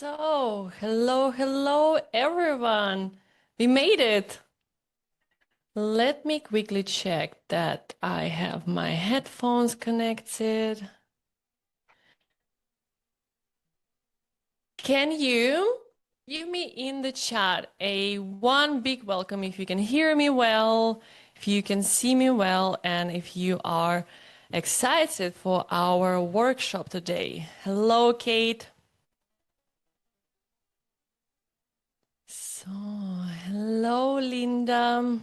So, hello, everyone. We made it. Let me quickly check that I have my headphones connected. Can you give me in the chat a one big welcome if you can hear me well, if you can see me well, and if you are excited for our workshop today? Hello, Kate. So, hello, Linda.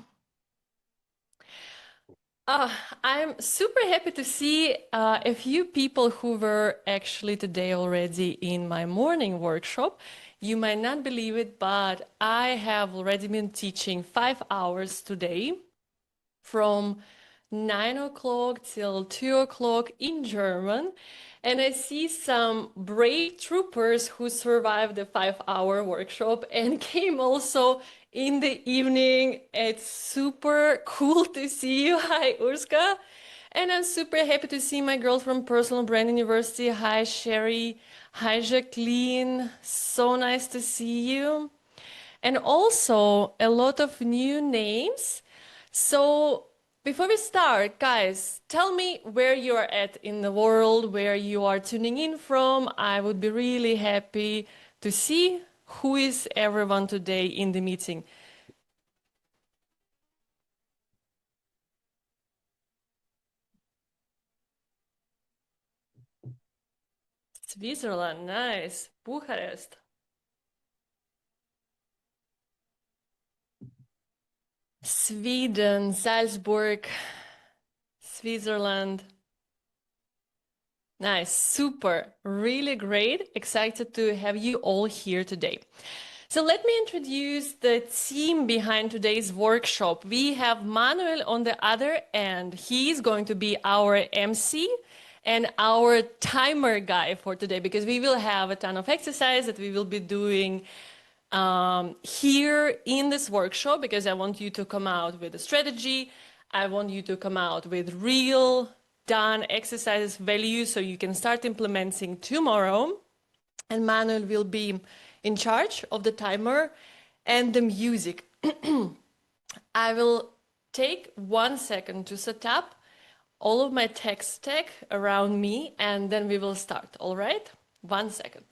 Uh, I'm super happy to see a few people who were actually today already in my morning workshop. You might not believe it, but I have already been teaching 5 hours today from 9 o'clock till 2 o'clock in German. And I see some brave troopers who survived the 5 hour workshop and came also in the evening. It's super cool to see you. Hi, Urska. And I'm super happy to see my girl from Personal Brand University. Hi, Sherry. Hi, Jacqueline. So nice to see you. And also a lot of new names. So before we start, guys, tell me where you are at in the world, where you are tuning in from. I would be really happy to see who is everyone today in the meeting. Switzerland, nice. Bucharest. Sweden, Salzburg, Switzerland. Nice, super, really great. Excited to have you all here today. So let me introduce the team behind today's workshop. We have Manuel on the other end. He's going to be our MC and our timer guy for today because we will have a ton of exercise that we will be doing here in this workshop because I want you to come out with a strategy. I want you to come out with real done exercises value so you can start implementing tomorrow. And Manuel will be in charge of the timer and the music. I will take 1 second to set up all of my tech stack around me and then we will start, all right? 1 second.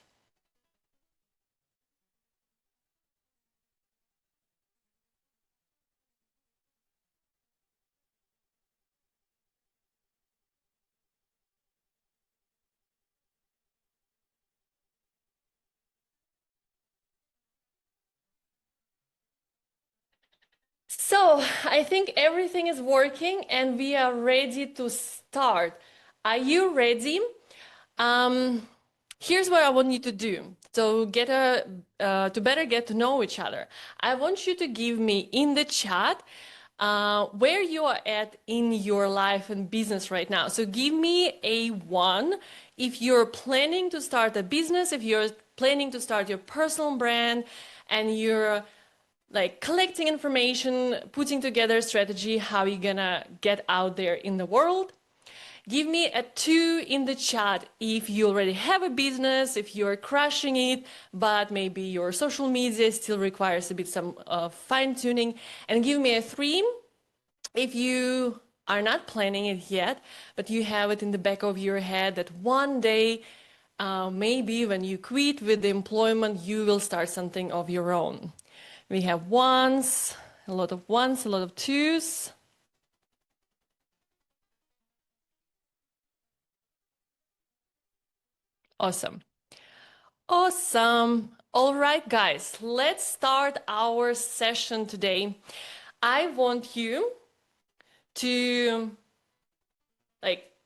So I think everything is working and we are ready to start. Are you ready? Here's what I want you to do. So to better get to know each other. I want you to give me in the chat where you are at in your life and business right now. So give me a one if you're planning to start a business, if you're planning to start your personal brand and you're like collecting information, putting together a strategy, how you're gonna get out there in the world. Give me a 2 in the chat if you already have a business, if you're crushing it, but maybe your social media still requires a bit some fine tuning. And give me a 3 if you are not planning it yet, but you have it in the back of your head that one day, maybe when you quit with the employment, you will start something of your own. We have ones, a lot of twos. Awesome. Awesome. All right, guys, let's start our session today. I want you to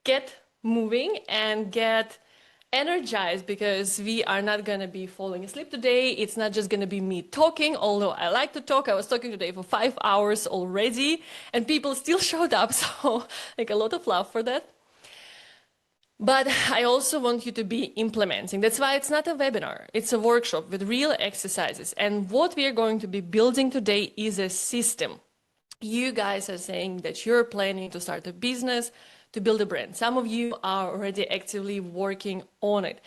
get moving and get energized because we are not going to be falling asleep today. It's not just going to be me talking, although I like to talk. I was talking today for 5 hours already and people still showed up. So like a lot of love for that. But I also want you to be implementing. That's why it's not a webinar. It's a workshop with real exercises. And what we are going to be building today is a system. You guys are saying that you're planning to start a business, to build a brand. Some of you are already actively working on it.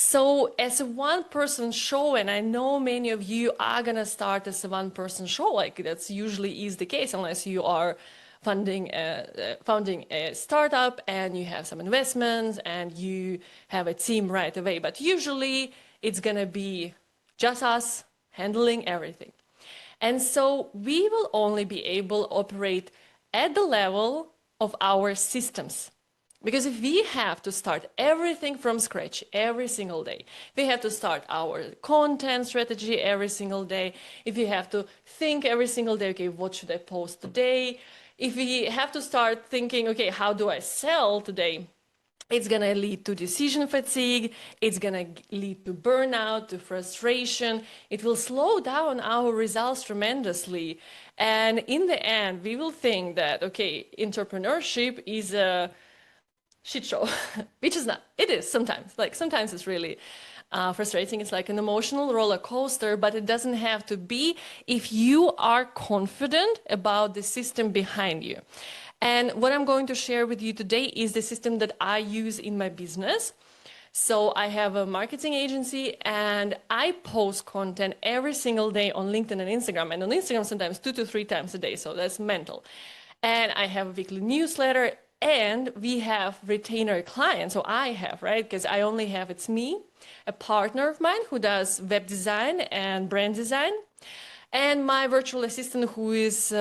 So as a one-person show, and I know many of you are gonna start as a one-person show, like that's usually is the case unless you are founding a startup and you have some investments and you have a team right away. But usually it's gonna be just us handling everything. And so we will only be able to operate at the level of our systems. Because if we have to start everything from scratch every single day, we have to start our content strategy every single day, if we have to think every single day, okay, what should I post today? If we have to start thinking, okay, how do I sell today? It's going to lead to decision fatigue. It's going to lead to burnout, to frustration. It will slow down our results tremendously. And in the end, we will think that, okay, entrepreneurship is a shit show, which is not. It is sometimes. Like sometimes it's really frustrating. It's like an emotional roller coaster, but it doesn't have to be if you are confident about the system behind you. And what I'm going to share with you today is the system that I use in my business. So I have a marketing agency and I post content every single day on LinkedIn and Instagram. And on Instagram, sometimes 2 to 3 times a day. So that's mental. And I have a weekly newsletter and we have retainer clients. So I have, right? Because I only have, it's me, a partner of mine who does web design and brand design, and my virtual assistant who is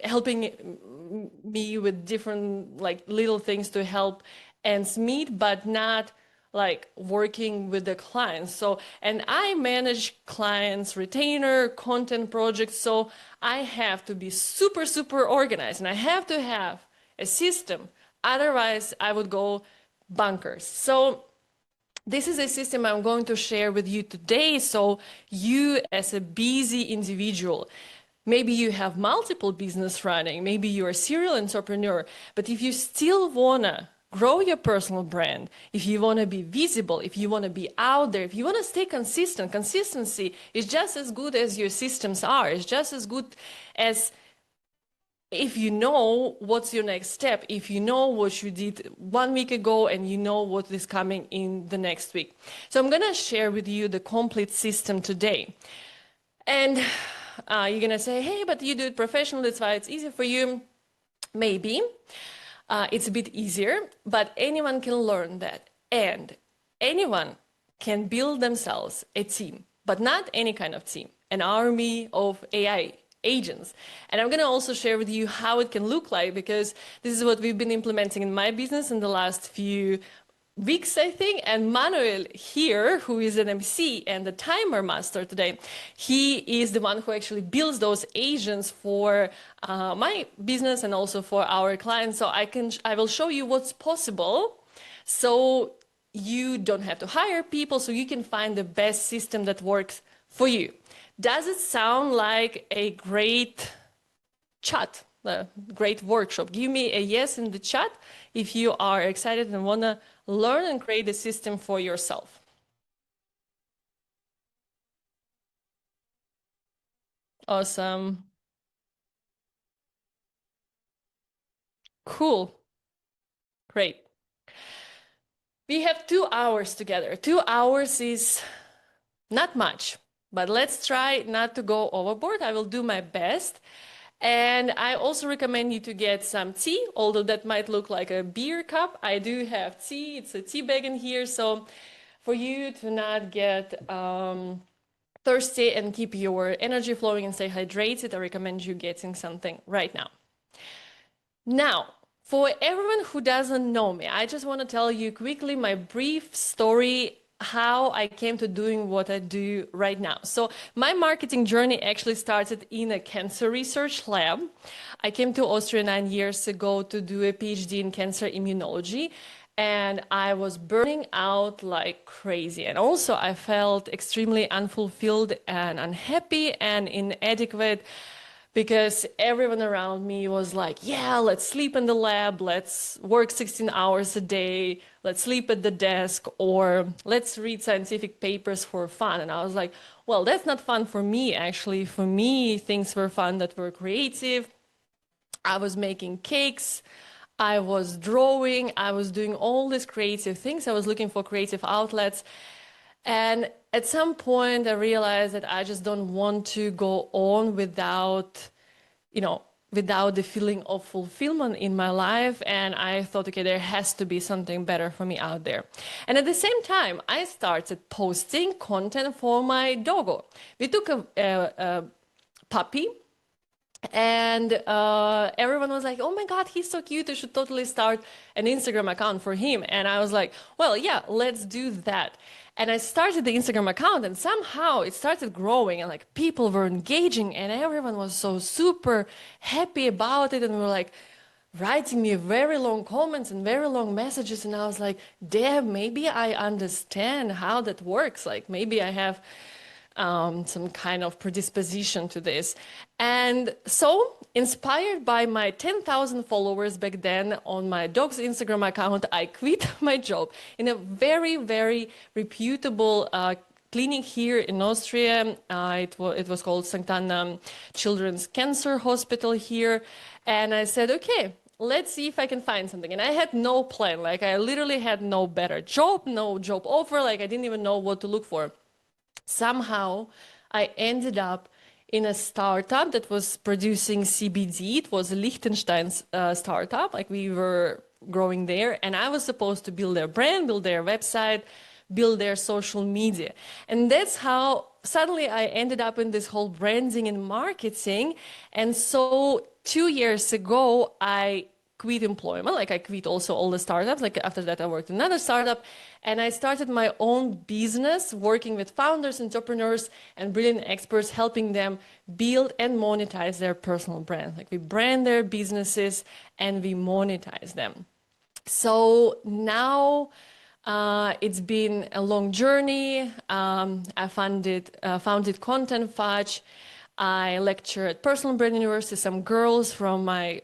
helping me with different like little things to help ends meet, but not like working with the clients. So, and I manage clients, retainer, content projects. So I have to be super, super organized and I have to have a system. Otherwise, I would go bonkers. So this is a system I'm going to share with you today. So you as a busy individual, maybe you have multiple business running, maybe you're a serial entrepreneur, but if you still wanna grow your personal brand, if you wanna be visible, if you wanna be out there, if you wanna stay consistent, consistency is just as good as your systems are. It's just as good as if you know what's your next step, if you know what you did 1 week ago and you know what is coming in the next week. So I'm gonna share with you the complete system today. And you're gonna say, hey, but you do it professionally, that's why it's easier for you. Maybe. It's a bit easier, but anyone can learn that. And anyone can build themselves a team, but not any kind of team, an army of AI agents. And I'm going to also share with you how it can look like, because this is what we've been implementing in my business in the last few weeks, I think. And Manuel here, who is an MC and the timer master today, he is the one who actually builds those agents for my business and also for our clients. So I will show you what's possible. So you don't have to hire people, so you can find the best system that works for you. Does it sound like a great chat, a great workshop? Give me a yes in the chat if you are excited and want to learn and create a system for yourself. Awesome. Cool. Great. We have 2 hours together. 2 hours is not much, but let's try not to go overboard. I will do my best. And I also recommend you to get some tea, although that might look like a beer cup. I do have tea. It's a tea bag in here. So for you to not get thirsty and keep your energy flowing and stay hydrated, I recommend you getting something right now. Now, for everyone who doesn't know me, I just want to tell you quickly my brief story how I came to doing what I do right now. So my marketing journey actually started in a cancer research lab. I came to Austria 9 years ago to do a PhD in cancer immunology, and I was burning out like crazy. And also I felt extremely unfulfilled and unhappy and inadequate, because everyone around me was like, yeah, let's sleep in the lab, let's work 16 hours a day, let's sleep at the desk, or let's read scientific papers for fun. And I was like, well, that's not fun for me, actually. For me, things were fun that were creative. I was making cakes, I was drawing, I was doing all these creative things. I was looking for creative outlets. And at some point, I realized that I just don't want to go on without, you know, without the feeling of fulfillment in my life. And I thought, okay, there has to be something better for me out there. And at the same time, I started posting content for my doggo. We took a puppy, and everyone was like, oh my God, he's so cute. You should totally start an Instagram account for him. And I was like, well, yeah, let's do that. And I started the Instagram account, and somehow it started growing, and like people were engaging, and everyone was so super happy about it. And we were like writing me very long comments and very long messages. And I was like, damn, maybe I understand how that works. Like maybe I have some kind of predisposition to this. And so, inspired by my 10,000 followers back then on my dog's Instagram account, I quit my job in a very, very reputable clinic here in Austria. It was called St. Anna Children's Cancer Hospital here. And I said, okay, let's see if I can find something. And I had no plan. Like I literally had no better job, no job offer. Like I didn't even know what to look for. Somehow I ended up in a startup that was producing CBD. It was a Liechtenstein's startup. Like we were growing there, and I was supposed to build their brand, build their website, build their social media. And that's how suddenly I ended up in this whole branding and marketing. And so 2 years ago, I quit employment. Like I quit also all the startups. Like after that, I worked in another startup, and I started my own business working with founders, entrepreneurs, and brilliant experts, helping them build and monetize their personal brand. Like we brand their businesses and we monetize them. So now it's been a long journey. I founded Content Fudge. I lecture at Personal Brand University. Some girls from my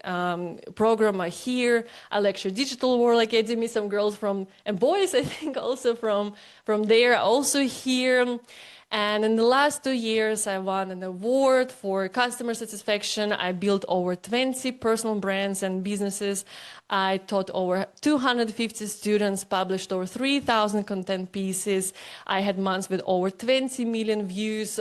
program are here. I lecture Digital World Academy. Some girls and boys, I think, also from there, also here. And in the last 2 years, I won an award for customer satisfaction. I built over 20 personal brands and businesses. I taught over 250 students, published over 3,000 content pieces. I had months with over 20 million views,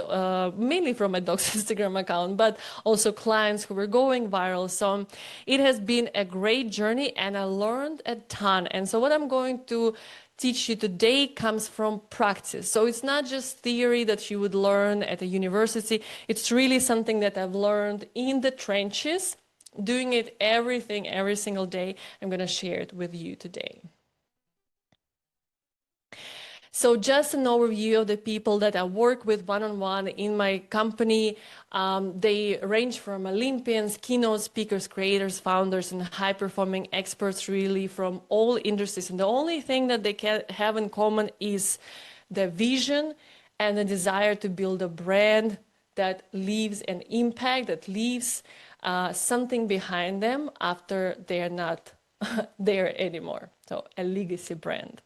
mainly from my dog's Instagram account, but also clients who were going viral. So it has been a great journey, and I learned a ton. And so what I'm going to teach you today comes from practice. So it's not just theory that you would learn at a university. It's really something that I've learned in the trenches, doing it every single day. I'm going to share it with you today. So just an overview of the people that I work with one-on-one in my company. They range from Olympians, keynote speakers, creators, founders, and high-performing experts, really from all industries. And the only thing that they can have in common is the vision and the desire to build a brand that leaves an impact, that leaves something behind them after they're not there anymore. So a legacy brand.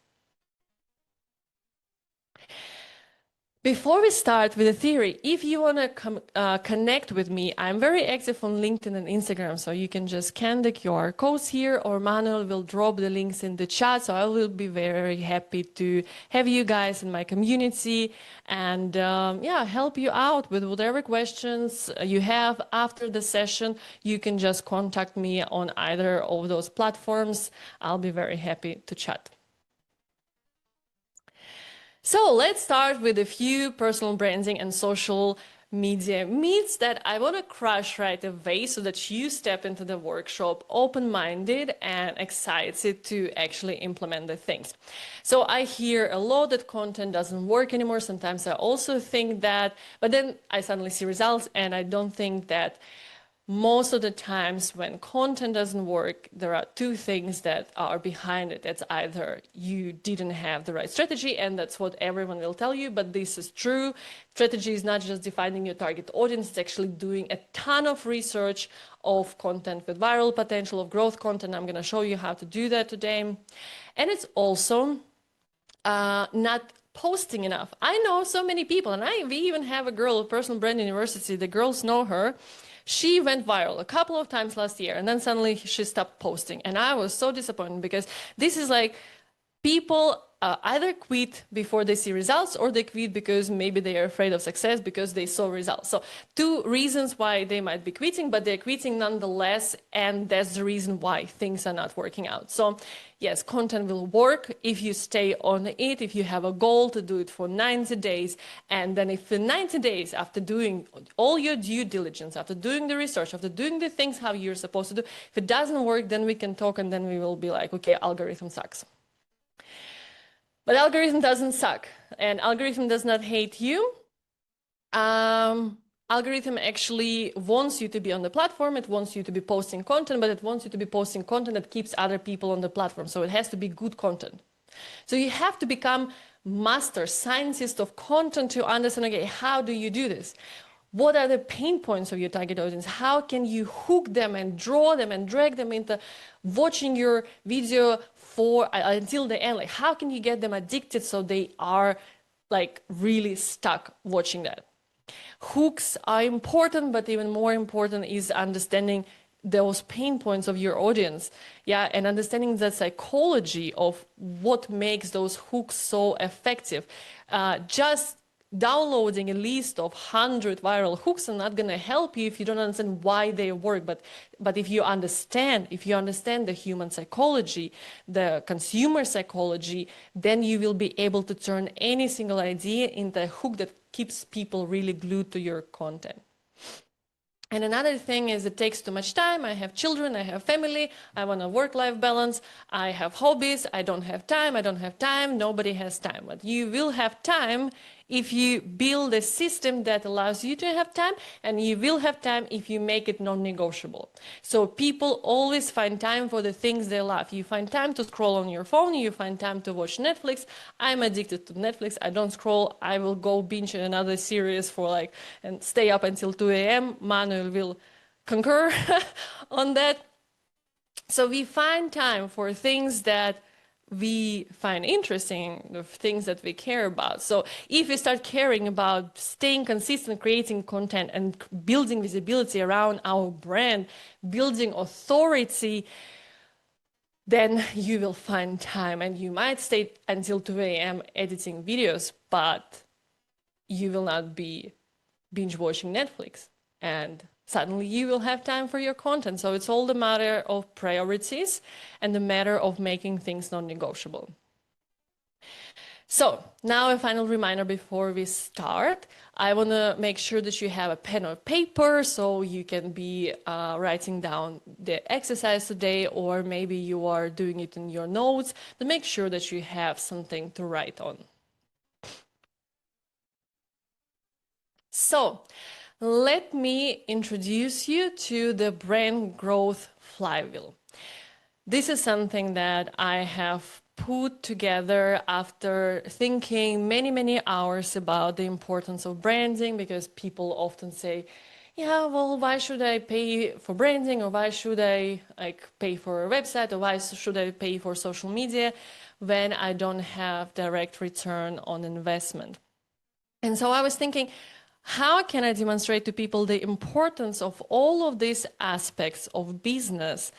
Before we start with the theory, if you want to connect with me, I'm very active on LinkedIn and Instagram, so you can just scan the QR codes here, or Manuel will drop the links in the chat. So I will be very happy to have you guys in my community and yeah, help you out with whatever questions you have after the session. You can just contact me on either of those platforms. I'll be very happy to chat. So let's start with a few personal branding and social media myths that I want to crush right away so that you step into the workshop open-minded and excited to actually implement the things. So I hear a lot that content doesn't work anymore. Sometimes I also think that, but then I suddenly see results, and I don't think that. Most of the times when content doesn't work, there are two things that are behind it. It's either you didn't have the right strategy, and that's what everyone will tell you, but this is true. Strategy is not just defining your target audience, it's actually doing a ton of research of content with viral potential, of growth content. I'm going to show you how to do that today. And it's also not posting enough. I know so many people, and we even have a girl at Personal Brand University, the girls know her. She went viral a couple of times last year, and then suddenly she stopped posting. And I was so disappointed, because this is like, people either quit before they see results, or they quit because maybe they are afraid of success because they saw results. So two reasons why they might be quitting, but they're quitting nonetheless, and that's the reason why things are not working out. So yes, content will work if you stay on it, if you have a goal to do it for 90 days, and then if in 90 days, after doing all your due diligence, after doing the research, after doing the things how you're supposed to do, if it doesn't work, then we can talk, and then we will be like, okay, algorithm sucks. But algorithm doesn't suck, and algorithm does not hate you. Algorithm actually wants you to be on the platform. It wants you to be posting content, but it wants you to be posting content that keeps other people on the platform. So it has to be good content. So you have to become master scientist of content to understand, okay, how do you do this? What are the pain points of your target audience? How can you hook them and draw them and drag them into watching your video for until the end? Like, how can you get them addicted so they are like really stuck watching that? Hooks are important, but even more important is understanding those pain points of your audience, yeah, and understanding the psychology of what makes those hooks so effective. Just downloading a list of 100 viral hooks are not going to help you if you don't understand why they work. But if you understand the human psychology, the consumer psychology, then you will be able to turn any single idea into a hook that keeps people really glued to your content. And another thing is it takes too much time. I have children, I have family, I want a work-life balance, I have hobbies, I don't have time, nobody has time. But you will have time if you build a system that allows you to have time, and you will have time if you make it non-negotiable. So people always find time for the things they love. You find time to scroll on your phone, you find time to watch Netflix. I'm addicted to Netflix. I don't scroll. I will go binge another series and stay up until 2 a.m. Manuel will concur on that. So we find time for things that we find interesting, the things that we care about. So if we start caring about staying consistent, creating content, and building visibility around our brand, building authority, then you will find time, and you might stay until 2 a.m. editing videos, but you will not be binge watching Netflix, and suddenly you will have time for your content. So it's all the matter of priorities and the matter of making things non-negotiable. So now a final reminder before we start. I want to make sure that you have a pen or paper so you can be writing down the exercise today, or maybe you are doing it in your notes, but make sure that you have something to write on. So let me introduce you to the brand growth flywheel. This is something that I have put together after thinking many hours about the importance of branding, because people often say, yeah, well, why should I pay for branding, or why should I pay for a website, or why should I pay for social media when I don't have direct return on investment? And so I was thinking, how can I demonstrate to people the importance of all of these aspects of business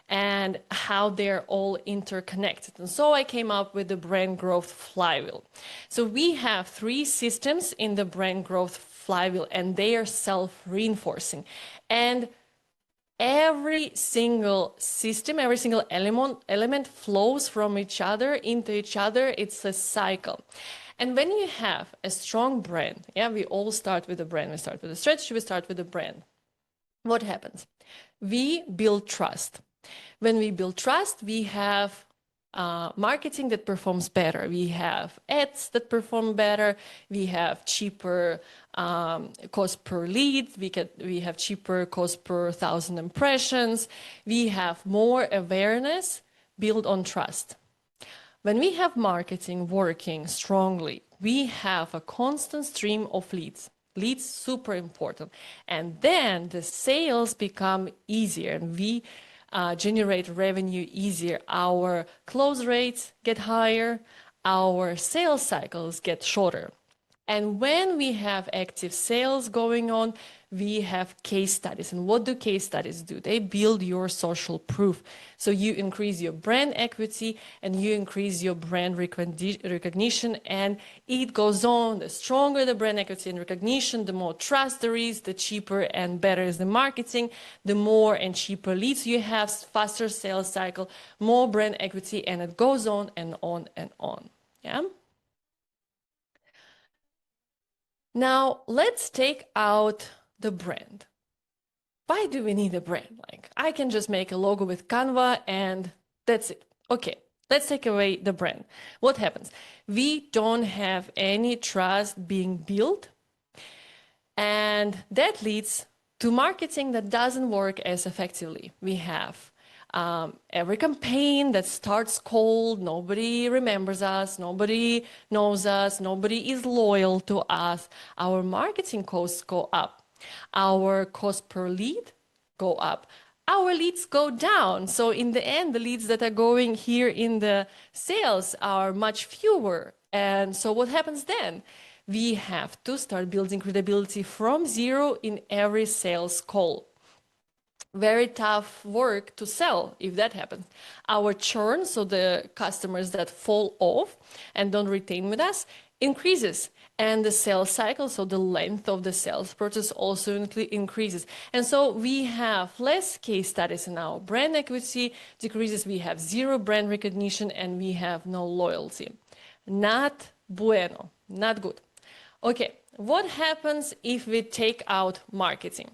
and how they're all interconnected? And so I came up with the brand growth flywheel. So we have 3 systems in the brand growth flywheel, and they are self-reinforcing. And every single system, every single element flows from each other into each other. It's a cycle. And when you have a strong brand, yeah, we all start with a brand. We start with a strategy, we start with a brand. What happens? We build trust. When we build trust, we have marketing that performs better. We have ads that perform better. We have cheaper cost per lead. We have cheaper cost per 1,000 impressions. We have more awareness built on trust. When we have marketing working strongly, we have a constant stream of leads. Leads, super important. And then the sales become easier, and we generate revenue easier. Our close rates get higher, our sales cycles get shorter. And when we have active sales going on, we have case studies. And what do case studies do? They build your social proof. So you increase your brand equity and you increase your brand recognition, and it goes on. The stronger the brand equity and recognition, the more trust there is, the cheaper and better is the marketing, the more and cheaper leads you have, faster sales cycle, more brand equity, and it goes on and on and on. Yeah. Now, let's take out the brand. Why do we need a brand? Like, I can just make a logo with Canva and that's it. Okay, let's take away the brand. What happens? We don't have any trust being built, and that leads to marketing that doesn't work as effectively. We have every campaign that starts cold, nobody remembers us, nobody knows us, nobody is loyal to us. Our marketing costs go up. Our cost per lead go up. Our leads go down. So in the end, the leads that are going here in the sales are much fewer. And so what happens then? We have to start building credibility from zero in every sales call. Very tough work to sell if that happens. Our churn, so the customers that fall off and don't retain with us, increases. And the sales cycle, so the length of the sales process, also increases. And so we have less case studies in our brand equity decreases, we have zero brand recognition, and we have no loyalty. Not bueno, not good. Okay, what happens if we take out marketing?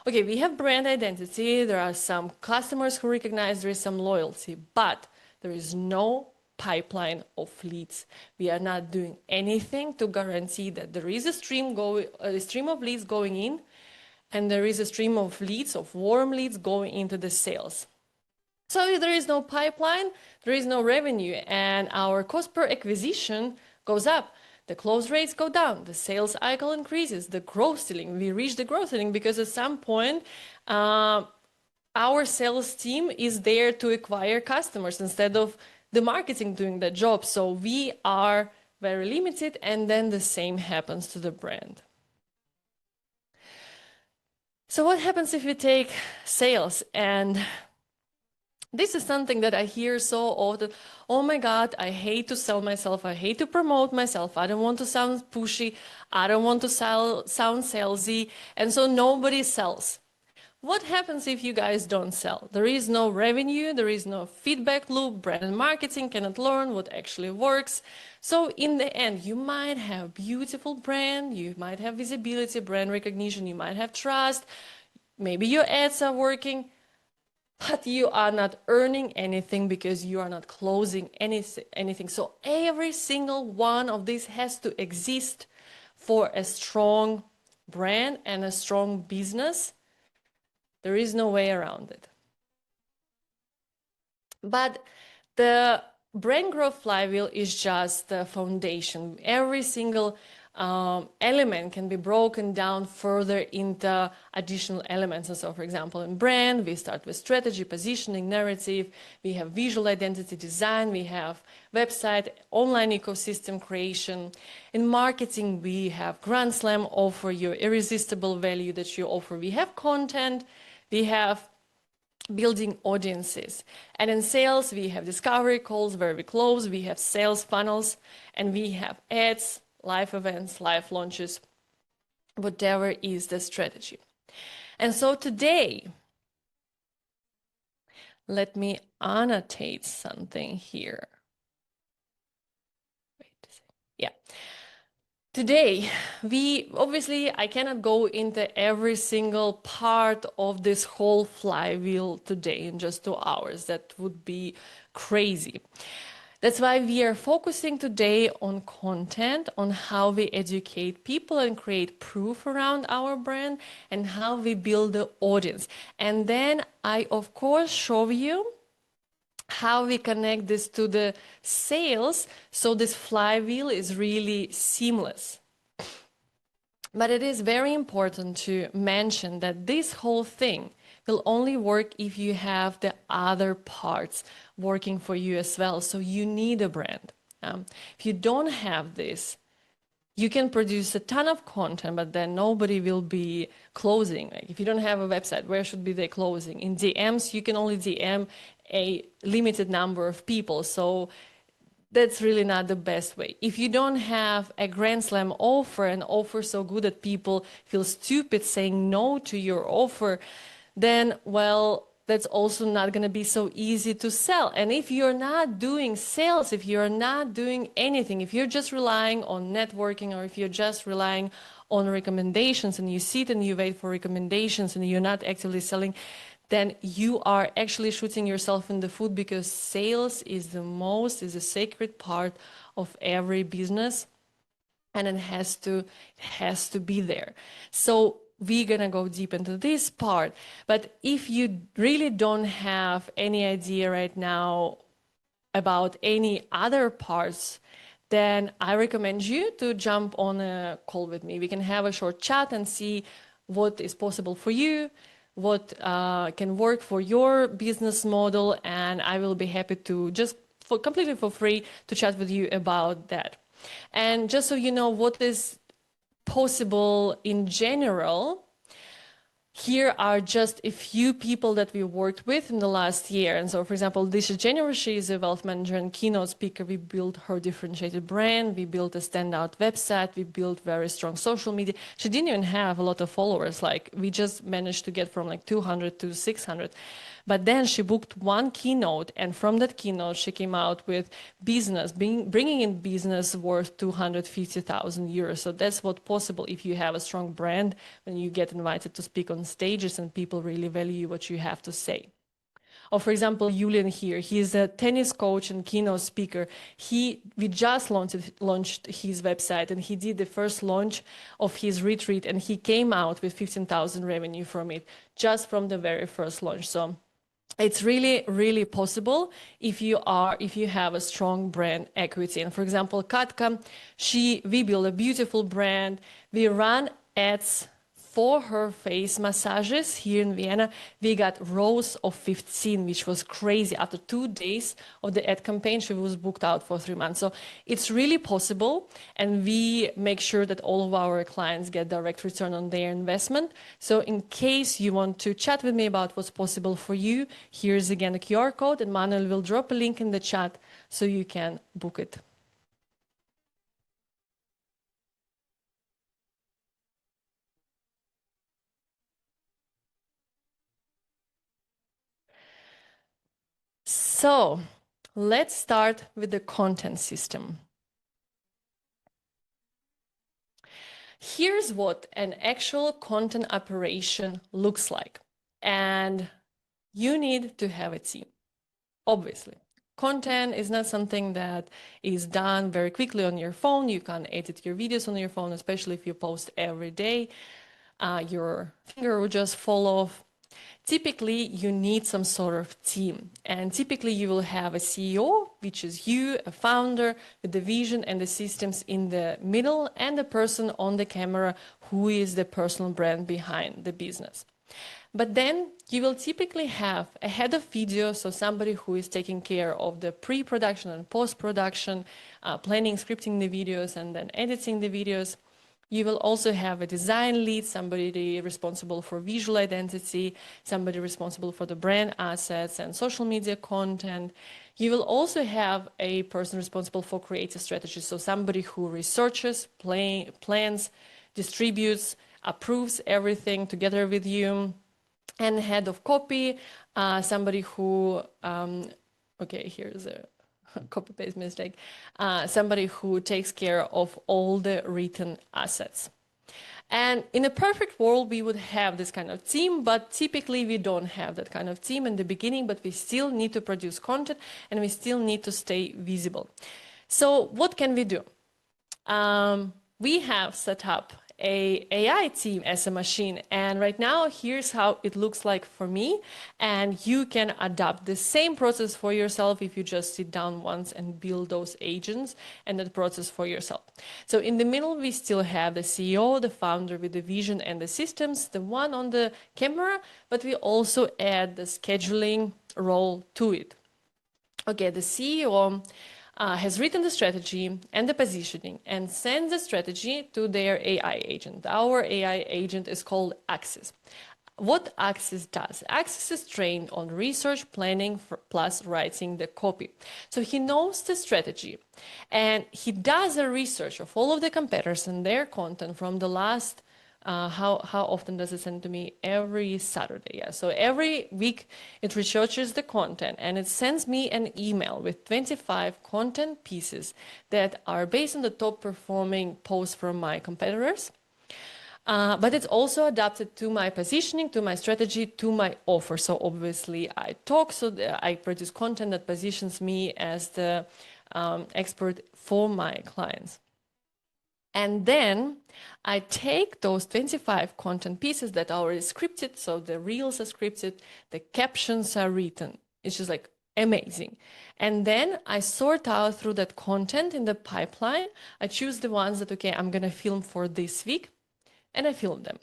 Okay, we have brand identity, there are some customers who recognize there is some loyalty, but there is no pipeline of leads. We are not doing anything to guarantee that there is a stream of leads going in, and there is a stream of leads, of warm leads going into the sales. So if there is no pipeline, there is no revenue, and our cost per acquisition goes up. The close rates go down, the sales cycle increases, the growth ceiling, we reach the growth ceiling because at some point, our sales team is there to acquire customers instead of the marketing doing that job. So we are very limited, and then the same happens to the brand. So what happens if you take sales? And this is something that I hear so often. Oh my God, I hate to sell myself. I hate to promote myself. I don't want to sound pushy. I don't want to sound salesy. And so nobody sells. What happens if you guys don't sell? There is no revenue, there is no feedback loop, brand and marketing cannot learn what actually works. So in the end, you might have beautiful brand, you might have visibility, brand recognition, you might have trust, maybe your ads are working, but you are not earning anything because you are not closing anything. So every single one of these has to exist for a strong brand and a strong business. There is no way around it. But the brain growth flywheel is just the foundation. Every single element can be broken down further into additional elements. And so, for example, in brand, we start with strategy, positioning, narrative. We have visual identity design. We have website, online ecosystem creation. In marketing, we have Grand Slam offer, your irresistible value that you offer. We have content. We have building audiences. And in sales, we have discovery calls where we close, we have sales funnels, and we have ads, live events, live launches, whatever is the strategy. And so today, let me annotate something here. Wait a second. Yeah. Today, I cannot go into every single part of this whole flywheel today in just 2 hours. That would be crazy. That's why we are focusing today on content, on how we educate people and create proof around our brand, and how we build the audience. And then I, of course, show you how we connect this to the sales, so this flywheel is really seamless. But it is very important to mention that this whole thing will only work if you have the other parts working for you as well. So you need a brand. If you don't have this, You can produce a ton of content, but then nobody will be closing. Like if you don't have a website, where should be they closing? In DMs, you can only DM a limited number of people. So that's really not the best way. If you don't have a Grand Slam offer, an offer so good that people feel stupid saying no to your offer, then, well, that's also not going to be so easy to sell. And if you're not doing sales, if you're not doing anything, if you're just relying on networking, or if you're just relying on recommendations and you sit and you wait for recommendations and you're not actively selling, then you are actually shooting yourself in the foot, because sales is a sacred part of every business, and it has to be there. So we're gonna go deep into this part. But if you really don't have any idea right now about any other parts, then I recommend you to jump on a call with me. We can have a short chat and see what is possible for you, what can work for your business model, and I will be happy to just completely for free to chat with you about that. And just so you know what is possible in general, here are just a few people that we worked with in the last year. And so, for example, this is January. She is a wealth manager and keynote speaker. We built her differentiated brand. We built a standout website. We built very strong social media. She didn't even have a lot of followers. Like, we just managed to get from like 200 to 600. But then she booked one keynote, and from that keynote, she came out with bringing in business worth 250,000 euros. So that's what's possible if you have a strong brand, when you get invited to speak on stages and people really value what you have to say. Or for example, Julian here, he's a tennis coach and keynote speaker. We just launched his website, and he did the first launch of his retreat, and he came out with 15,000 revenue from it, just from the very first launch. So it's really, really possible if you have a strong brand equity. And for example, Katka, we built a beautiful brand. We run ads for her face massages here in Vienna. We got rows of 15, which was crazy. After 2 days of the ad campaign, she was booked out for 3 months. So it's really possible, and we make sure that all of our clients get direct return on their investment. So in case you want to chat with me about what's possible for you, here's again a QR code, and Manuel will drop a link in the chat so you can book it. So let's start with the content system. Here's what an actual content operation looks like. And you need to have a team, obviously. Content is not something that is done very quickly on your phone. You can't edit your videos on your phone, especially if you post every day. Your finger will just fall off. Typically, you need some sort of team, and typically you will have a CEO, which is you, a founder, with the vision and the systems in the middle, and the person on the camera who is the personal brand behind the business. But then you will typically have a head of video, so somebody who is taking care of the pre-production and post-production, planning, scripting the videos, and then editing the videos. You will also have a design lead, somebody responsible for visual identity, somebody responsible for the brand assets and social media content. You will also have a person responsible for creative strategy, so somebody who researches, plans, distributes, approves everything together with you, and head of copy, somebody who, okay, here's a copy-paste mistake, somebody who takes care of all the written assets. And in a perfect world, we would have this kind of team, but typically we don't have that kind of team in the beginning, but we still need to produce content and we still need to stay visible. So what can we do? We have set up a AI team as a machine, and right now here's how it looks like for me, and you can adapt the same process for yourself if you just sit down once and build those agents and that process for yourself. So in the middle we still have the CEO, the founder with the vision and the systems, the one on the camera, but we also add the scheduling role to it. Okay, the CEO has written the strategy and the positioning and sends the strategy to their AI agent. Our AI agent is called Axis. What Axis does? Axis is trained on research, planning, plus writing the copy. So he knows the strategy and he does a research of all of the competitors and their content from the last, how often does it send to me? Every Saturday, yeah. So every week it researches the content and it sends me an email with 25 content pieces that are based on the top performing posts from my competitors. But it's also adapted to my positioning, to my strategy, to my offer. So obviously I talk, so I produce content that positions me as the expert for my clients. And then I take those 25 content pieces that are already scripted, so the reels are scripted, the captions are written. It's just like amazing. And then I sort out through that content in the pipeline. I choose the ones that, okay, I'm going to film for this week. And I film them.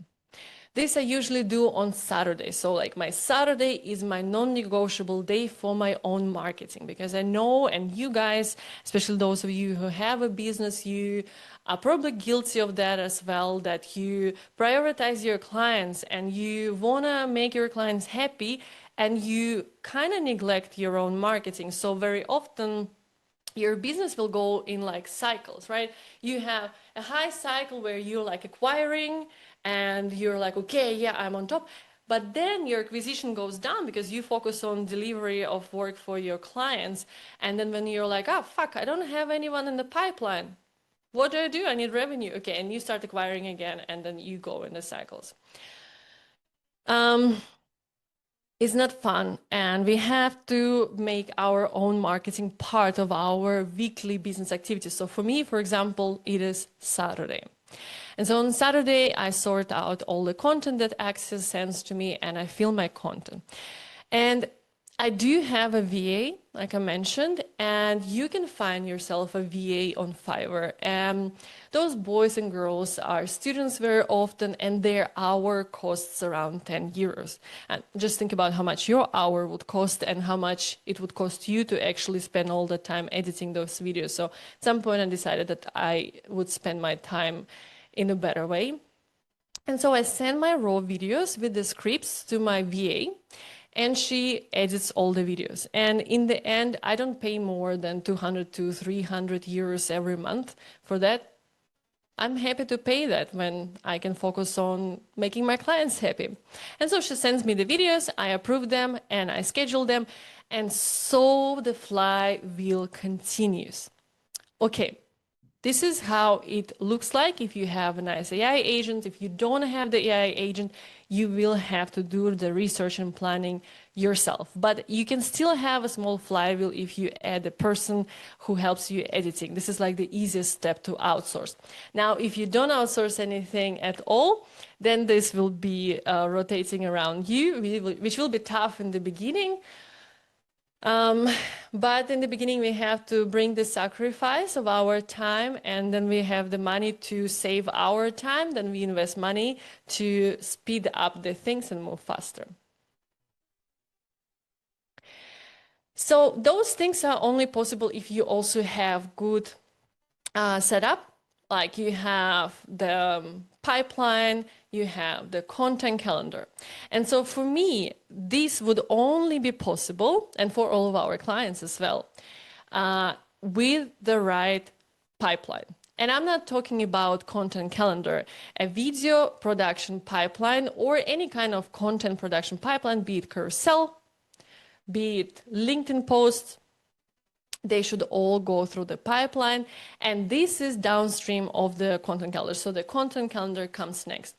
This I usually do on Saturday. So like my Saturday is my non-negotiable day for my own marketing, because I know, and you guys, especially those of you who have a business, you are probably guilty of that as well, that you prioritize your clients and you want to make your clients happy and you kind of neglect your own marketing. So very often your business will go in like cycles, right? You have a high cycle where you're like acquiring and you're like, okay, yeah, I'm on top. But then your acquisition goes down because you focus on delivery of work for your clients. And then when you're like, oh, fuck, I don't have anyone in the pipeline. What do? I need revenue. Okay, and you start acquiring again, and then you go in the cycles. It's not fun, and we have to make our own marketing part of our weekly business activities. So for me, for example, it is Saturday. And so on Saturday, I sort out all the content that Access sends to me and I film my content. And I do have a VA, like I mentioned, and you can find yourself a VA on Fiverr. And those boys and girls are students very often, and their hour costs around 10 euros. And just think about how much your hour would cost and how much it would cost you to actually spend all the time editing those videos. So at some point I decided that I would spend my time in a better way. And so I send my raw videos with the scripts to my VA, and she edits all the videos. And in the end, I don't pay more than 200 to 300 euros every month for that. I'm happy to pay that when I can focus on making my clients happy. And so she sends me the videos, I approve them, and I schedule them. And so the flywheel continues. Okay. This is how it looks like if you have a nice AI agent. If you don't have the AI agent, you will have to do the research and planning yourself. But you can still have a small flywheel if you add a person who helps you editing. This is like the easiest step to outsource. Now, if you don't outsource anything at all, then this will be rotating around you, which will be tough in the beginning. But in the beginning, we have to bring the sacrifice of our time, and then we have the money to save our time. Then we invest money to speed up the things and move faster. So those things are only possible if you also have good setup. Like you have the pipeline, you have the content calendar. And so for me, this would only be possible, and for all of our clients as well, with the right pipeline. And I'm not talking about content calendar, a video production pipeline or any kind of content production pipeline, be it carousel, be it LinkedIn posts. They should all go through the pipeline, and this is downstream of the content calendar. So the content calendar comes next.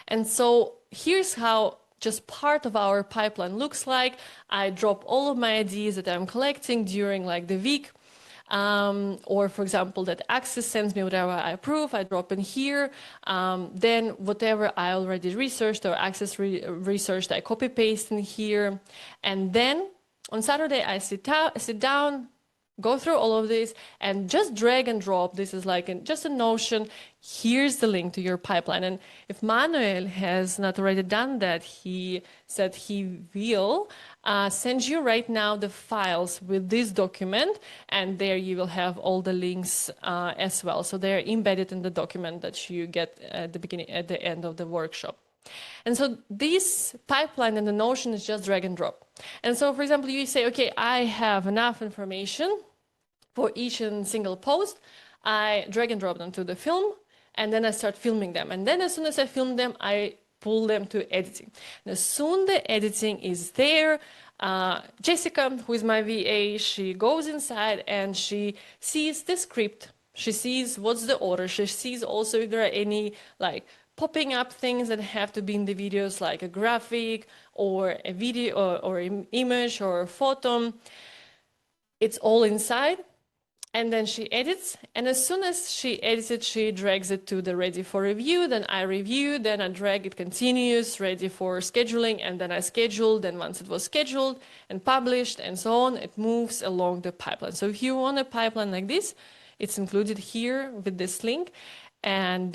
And so here's how just part of our pipeline looks like. I drop all of my ideas that I'm collecting during like the week, or for example, that Access sends me whatever I approve, I drop in here. Then whatever I already researched or Access researched, I copy paste in here. And then on Saturday, I sit down, Go through all of this and just drag and drop. This is like just a Notion. Here's the link to your pipeline. And if Manuel has not already done that, he said he will send you right now the files with this document, and there you will have all the links as well. So they're embedded in the document that you get at the beginning, at the end of the workshop. And so this pipeline in the Notion is just drag and drop. And so, for example, you say, okay, I have enough information for each and single post. I drag and drop them to the film, and then I start filming them. And then as soon as I film them, I pull them to editing. And as soon the editing is there, Jessica, who is my VA, she goes inside and she sees the script. She sees what's the order. She sees also if there are any like popping up things that have to be in the videos, like a graphic or a video or an image or a photo. It's all inside. And then she edits, and as soon as she edits it, she drags it to the ready for review, then I review, then I drag it continuous, ready for scheduling, and then I schedule, then once it was scheduled and published and so on, it moves along the pipeline. So if you want a pipeline like this, it's included here with this link, and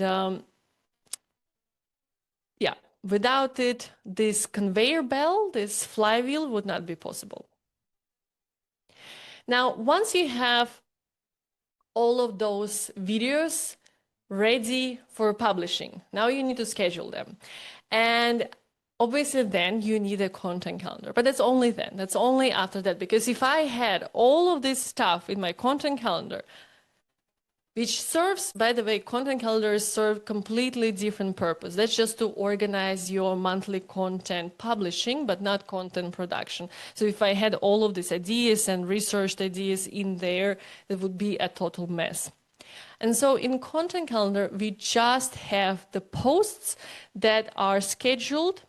yeah, without it, this conveyor belt, this flywheel would not be possible. Now, once you have all of those videos ready for publishing, now you need to schedule them. And obviously then you need a content calendar, but that's only then, that's only after that, because if I had all of this stuff in my content calendar, which serves, by the way, content calendars serve completely different purpose. That's just to organize your monthly content publishing, but not content production. So if I had all of these ideas and researched ideas in there, it would be a total mess. And so in content calendar, we just have the posts that are scheduled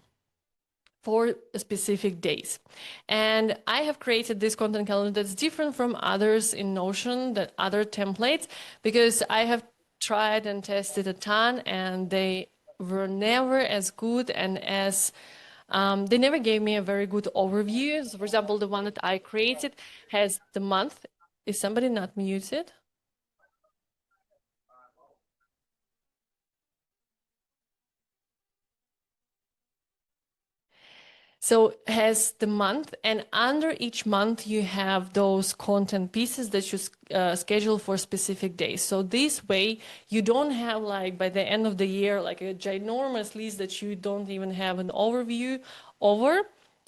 for specific days. And I have created this content calendar that's different from others in Notion, that other templates, because I have tried and tested a ton and they were never as good and as, they never gave me a very good overview. So for example, the one that I created has the month. Is somebody not muted? So it has the month, and under each month you have those content pieces that you schedule for specific days. So this way you don't have, like, by the end of the year, like a ginormous list that you don't even have an overview over.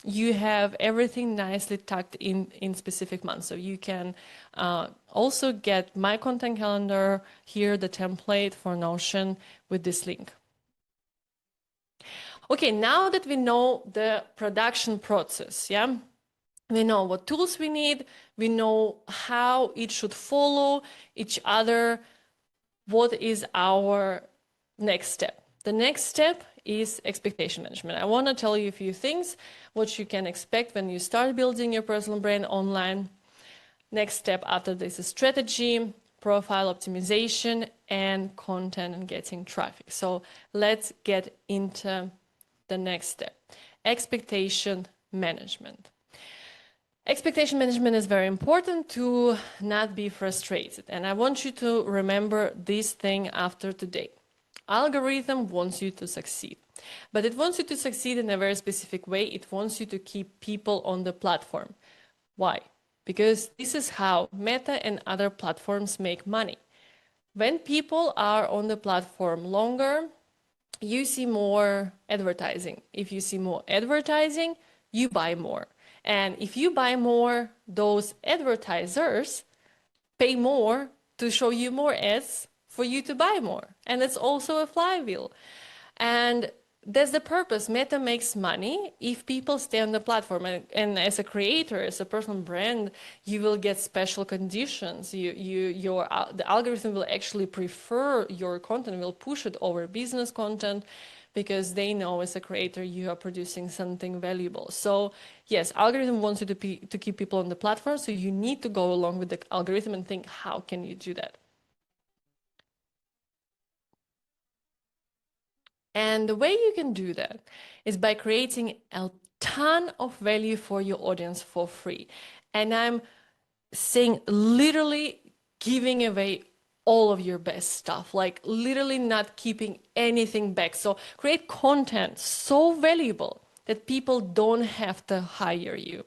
You have everything nicely tucked in specific months. So you can also get my content calendar here, the template for Notion with this link. Okay, now that we know the production process, yeah, we know what tools we need, we know how it should follow each other, what is our next step? The next step is expectation management. I want to tell you a few things, what you can expect when you start building your personal brand online. Next step after this is strategy, profile optimization, and content and getting traffic. So let's get into the next step, expectation management. Expectation management is very important to not be frustrated. And I want you to remember this thing after today. Algorithm wants you to succeed, but it wants you to succeed in a very specific way. It wants you to keep people on the platform. Why? Because this is how Meta and other platforms make money. When people are on the platform longer, you see more advertising. If you see more advertising, you buy more. And if you buy more, those advertisers pay more to show you more ads for you to buy more. And it's also a flywheel. And that's the purpose. Meta makes money if people stay on the platform. And as a creator, as a personal brand, you will get special conditions. The algorithm will actually prefer your content, will push it over business content, because they know as a creator you are producing something valuable. So yes, algorithm wants you to keep people on the platform, so you need to go along with the algorithm and think, how can you do that? And the way you can do that is by creating a ton of value for your audience for free. And I'm saying literally giving away all of your best stuff, like literally not keeping anything back. So create content so valuable that people don't have to hire you.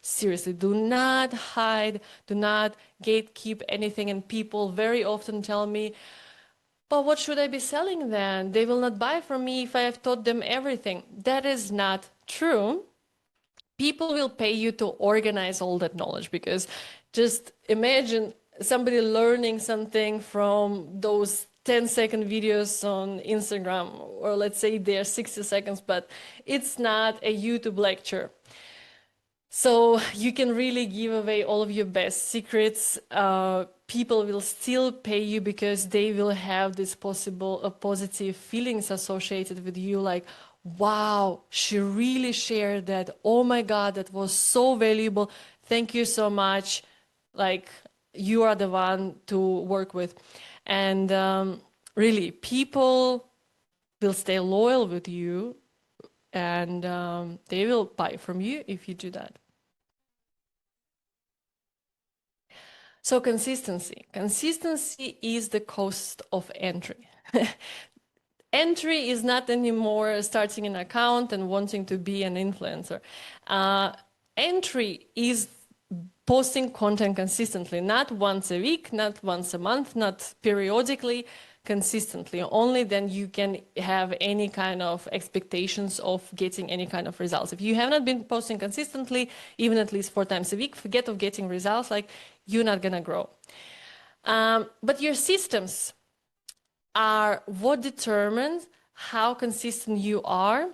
Seriously, do not hide, do not gatekeep anything. And people very often tell me, but what should I be selling then? They will not buy from me if I have taught them everything. That is not true. People will pay you to organize all that knowledge, because just imagine somebody learning something from those 10-second videos on Instagram, or let's say they're 60 seconds, but it's not a YouTube lecture. So you can really give away all of your best secrets. People will still pay you because they will have this possible positive feelings associated with you, like, wow, she really shared that. Oh my God, that was so valuable. Thank you so much. Like, you are the one to work with. And really, people will stay loyal with you, and they will buy from you if you do that. So consistency. Consistency is the cost of entry. Entry is not anymore starting an account and wanting to be an influencer. Uh, Entry is posting content consistently, not once a week, not once a month, not periodically, consistently. Only then you can have any kind of expectations of getting any kind of results. If you have not been posting consistently, even at least 4 times a week, forget of getting results, like, you're not gonna grow. But your systems are what determines how consistent you are,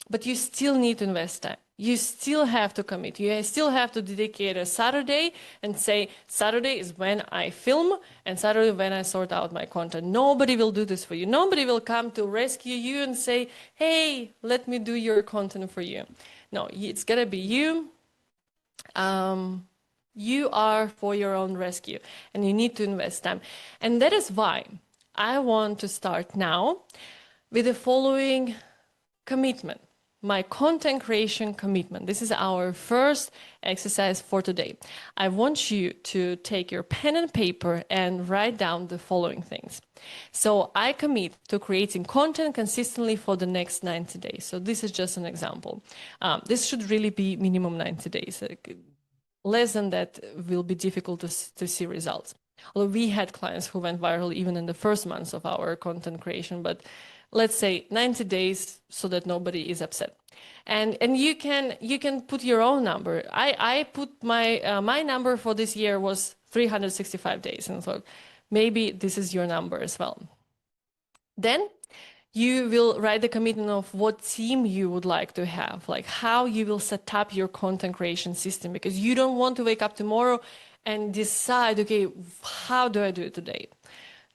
but you still need to invest time. You still have to commit. You still have to dedicate a Saturday and say, Saturday is when I film and Saturday when I sort out my content. Nobody will do this for you. Nobody will come to rescue you and say, hey, let me do your content for you. No, it's gotta be you. You are for your own rescue, and you need to invest time. And that is why I want to start now with the following commitment, my content creation commitment. This is our first exercise for today. I want you to take your pen and paper and write down the following things. So I commit to creating content consistently for the next 90 days. So this is just an example. This should really be minimum 90 days. Less than that will be difficult to see results. Although we had clients who went viral even in the first months of our content creation, but let's say 90 days so that nobody is upset. And you can put your own number. I put my number for this year was 365 days, and so maybe this is your number as well. Then you will write the commitment of what team you would like to have, like how you will set up your content creation system, because you don't want to wake up tomorrow and decide, okay, how do I do it today?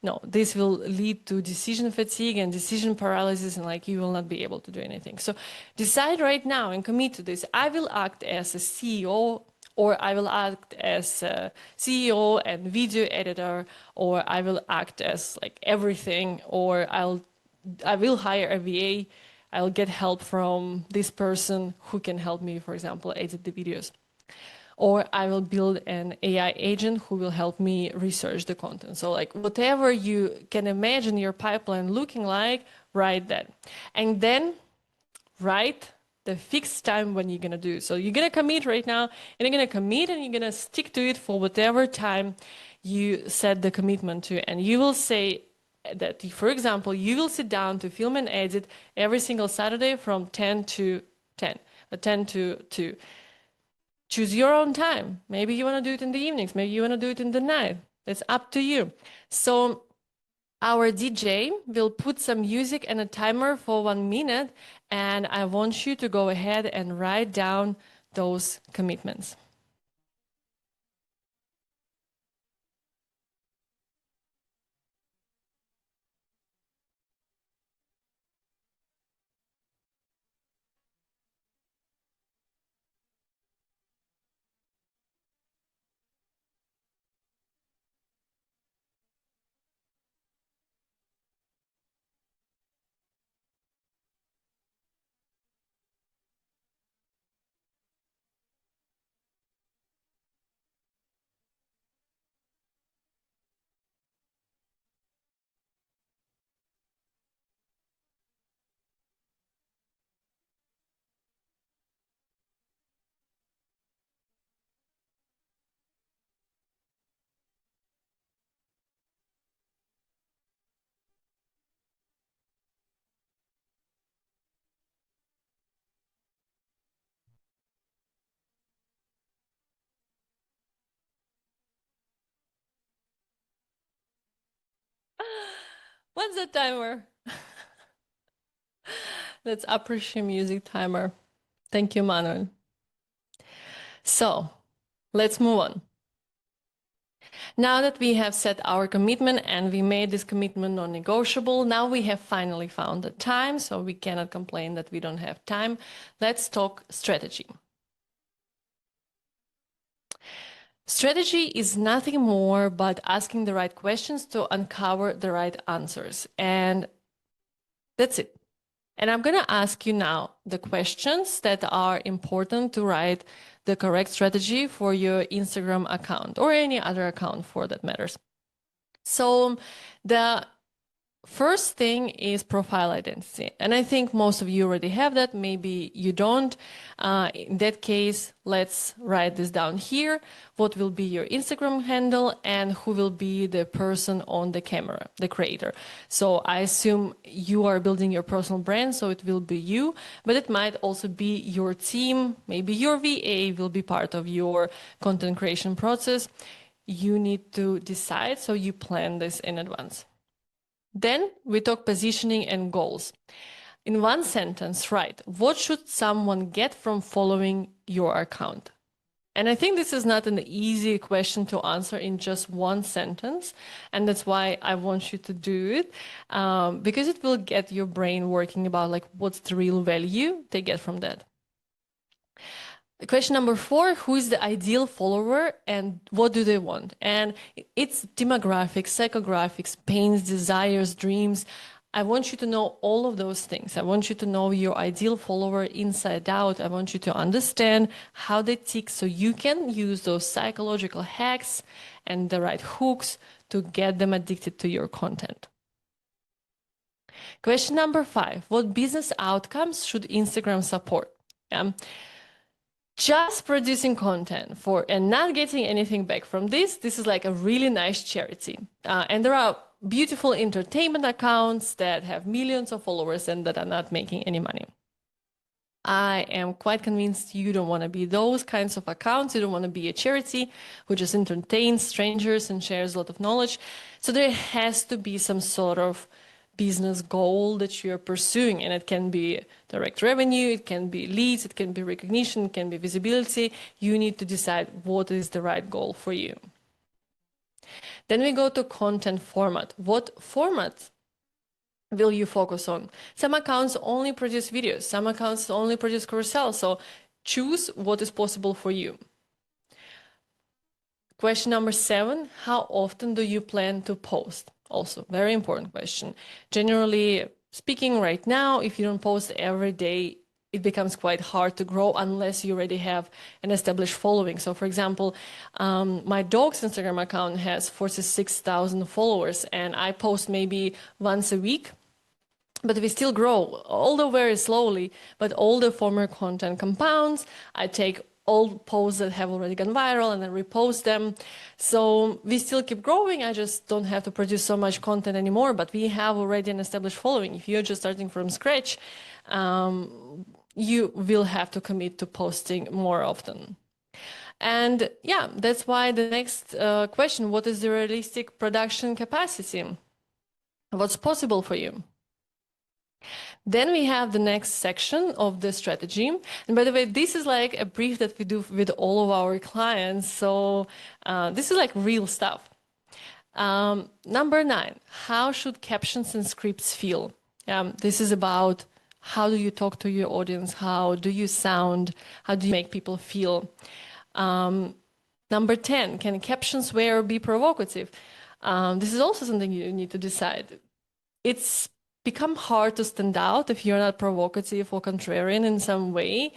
No, this will lead to decision fatigue and decision paralysis, and like you will not be able to do anything. So decide right now and commit to this. I will act as a CEO, or I will act as a CEO and video editor, or I will act as like everything, or I will hire a VA. I'll get help from this person who can help me, for example, edit the videos. Or I will build an AI agent who will help me research the content. So like whatever you can imagine your pipeline looking like, write that. And then write the fixed time when you're gonna do it. So you're gonna commit right now, and you're gonna commit and you're gonna stick to it for whatever time you set the commitment to. And you will say that, for example, you will sit down to film and edit every single Saturday from 10 to 10, 10 to 2. Choose your own time. Maybe you want to do it in the evenings. Maybe you want to do it in the night. It's up to you. So our DJ will put some music and a timer for 1 minute, and I want you to go ahead and write down those commitments. What's the timer? Let's appreciate music timer. Thank you, Manuel. So let's move on. Now that we have set our commitment and we made this commitment non-negotiable, now we have finally found the time, so we cannot complain that we don't have time. Let's talk strategy. Strategy is nothing more but asking the right questions to uncover the right answers. And that's it. And I'm going to ask you now the questions that are important to write the correct strategy for your Instagram account or any other account for that matters. So the first thing is profile identity. And I think most of you already have that. Maybe you don't. In that case, let's write this down here. What will be your Instagram handle and who will be the person on the camera, the creator. So I assume you are building your personal brand, so it will be you, but it might also be your team. Maybe your VA will be part of your content creation process. You need to decide, so you plan this in advance. Then we talk positioning and goals. In one sentence, write, what should someone get from following your account? And I think this is not an easy question to answer in just one sentence. And that's why I want you to do it, because it will get your brain working about like what's the real value they get from that. Question number 4, who is the ideal follower and what do they want? And it's demographics, psychographics, pains, desires, dreams. I want you to know all of those things. I want you to know your ideal follower inside out. I want you to understand how they tick so you can use those psychological hacks and the right hooks to get them addicted to your content. Question number 5, what business outcomes should Instagram support? Just producing content for and not getting anything back from this is like a really nice charity. And there are beautiful entertainment accounts that have millions of followers and that are not making any money. I am quite convinced you don't want to be those kinds of accounts. You don't want to be a charity who just entertains strangers and shares a lot of knowledge. So there has to be some sort of business goal that you're pursuing, and it can be direct revenue, it can be leads, it can be recognition, it can be visibility. You need to decide what is the right goal for you. Then we go to content format. What format will you focus on? Some accounts only produce videos, some accounts only produce carousel, so choose what is possible for you. Question number 7, how often do you plan to post? Also, very important question. Generally speaking, right now, if you don't post every day, it becomes quite hard to grow unless you already have an established following. So for example, my dog's Instagram account has 46,000 followers and I post maybe once a week, but we still grow, although very slowly, but all the former content compounds. I take old posts that have already gone viral and then repost them. So we still keep growing. I just don't have to produce so much content anymore, but we have already an established following. If you're just starting from scratch, you will have to commit to posting more often. And yeah, that's why the next question, what is the realistic production capacity? What's possible for you? Then we have the next section of the strategy. And by the way, this is like a brief that we do with all of our clients. So this is like real stuff. Number 9, how should captions and scripts feel? This is about how do you talk to your audience? How do you sound? How do you make people feel? Number 10, can captions wear or be provocative? This is also something you need to decide. It's become hard to stand out if you're not provocative or contrarian in some way.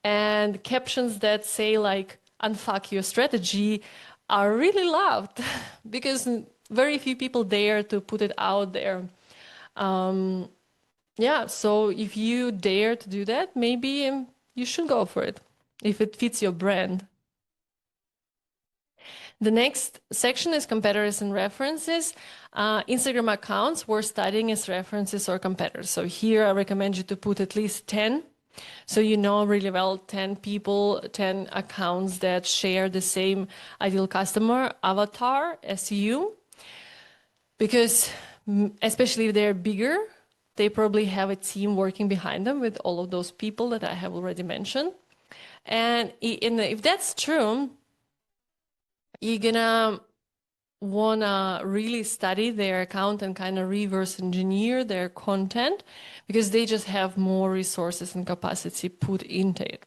And captions that say like, unfuck your strategy are really loved because very few people dare to put it out there. Yeah, so if you dare to do that, maybe you should go for it if it fits your brand. The next section is competitors and references. Instagram accounts we're studying as references or competitors. So here I recommend you to put at least 10. So you know really well 10 people, 10 accounts that share the same ideal customer avatar as you. Because especially if they're bigger, they probably have a team working behind them with all of those people that I have already mentioned. And if that's true, you're gonna wanna really study their account and kind of reverse engineer their content because they just have more resources and capacity put into it.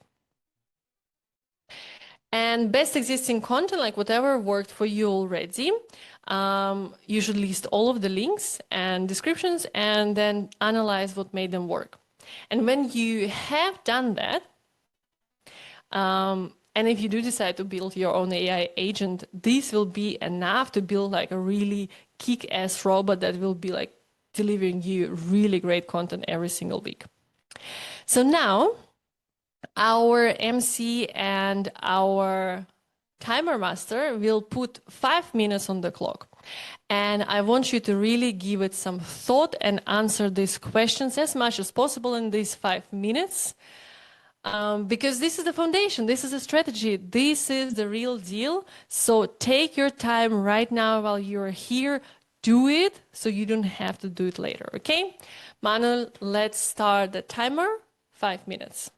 And best existing content, like whatever worked for you already, you should list all of the links and descriptions and then analyze what made them work. And when you have done that, and if you do decide to build your own AI agent, this will be enough to build like a really kick-ass robot that will be like delivering you really great content every single week. So now our MC and our timer master will put 5 minutes on the clock. And I want you to really give it some thought and answer these questions as much as possible in these 5 minutes. Because this is the foundation, this is a strategy, this is the real deal. So take your time right now while you're here, do it so you don't have to do it later, okay? Manuel, let's start the timer, 5 minutes.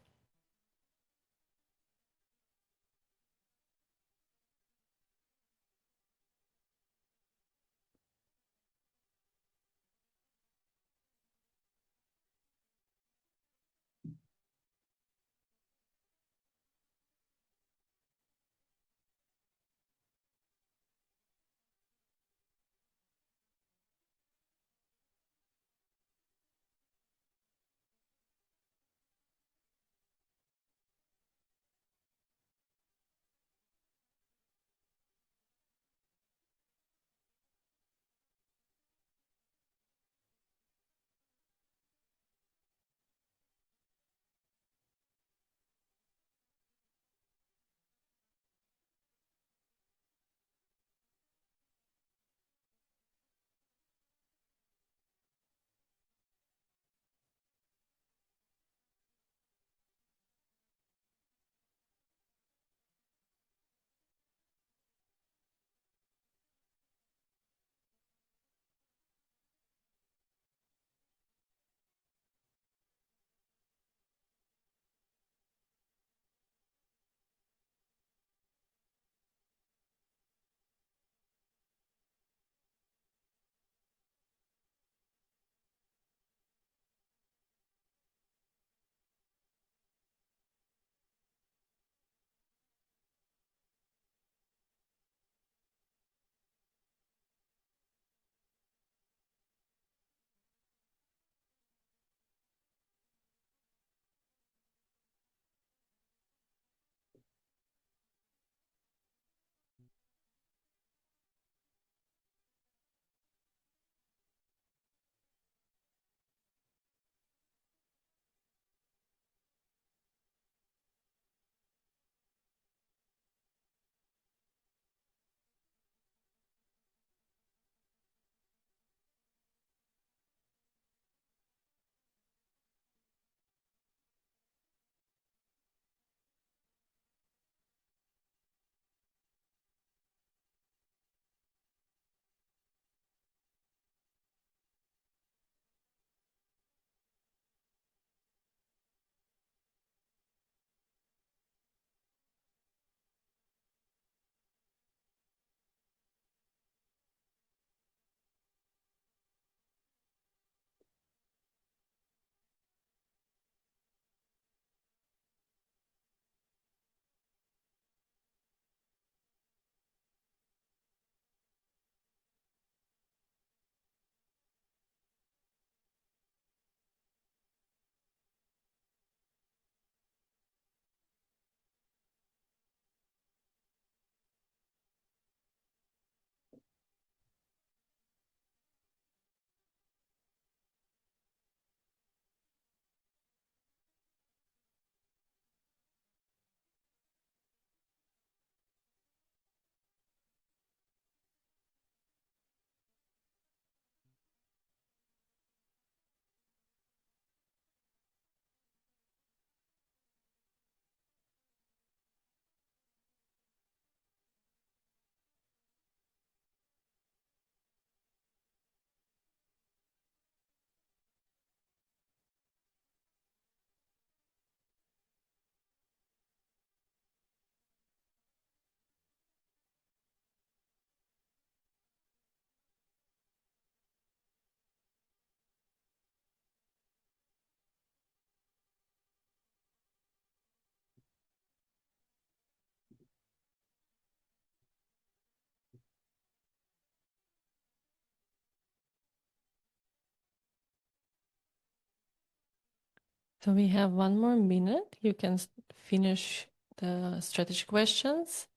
So we have 1 more minute. You can finish the strategy questions.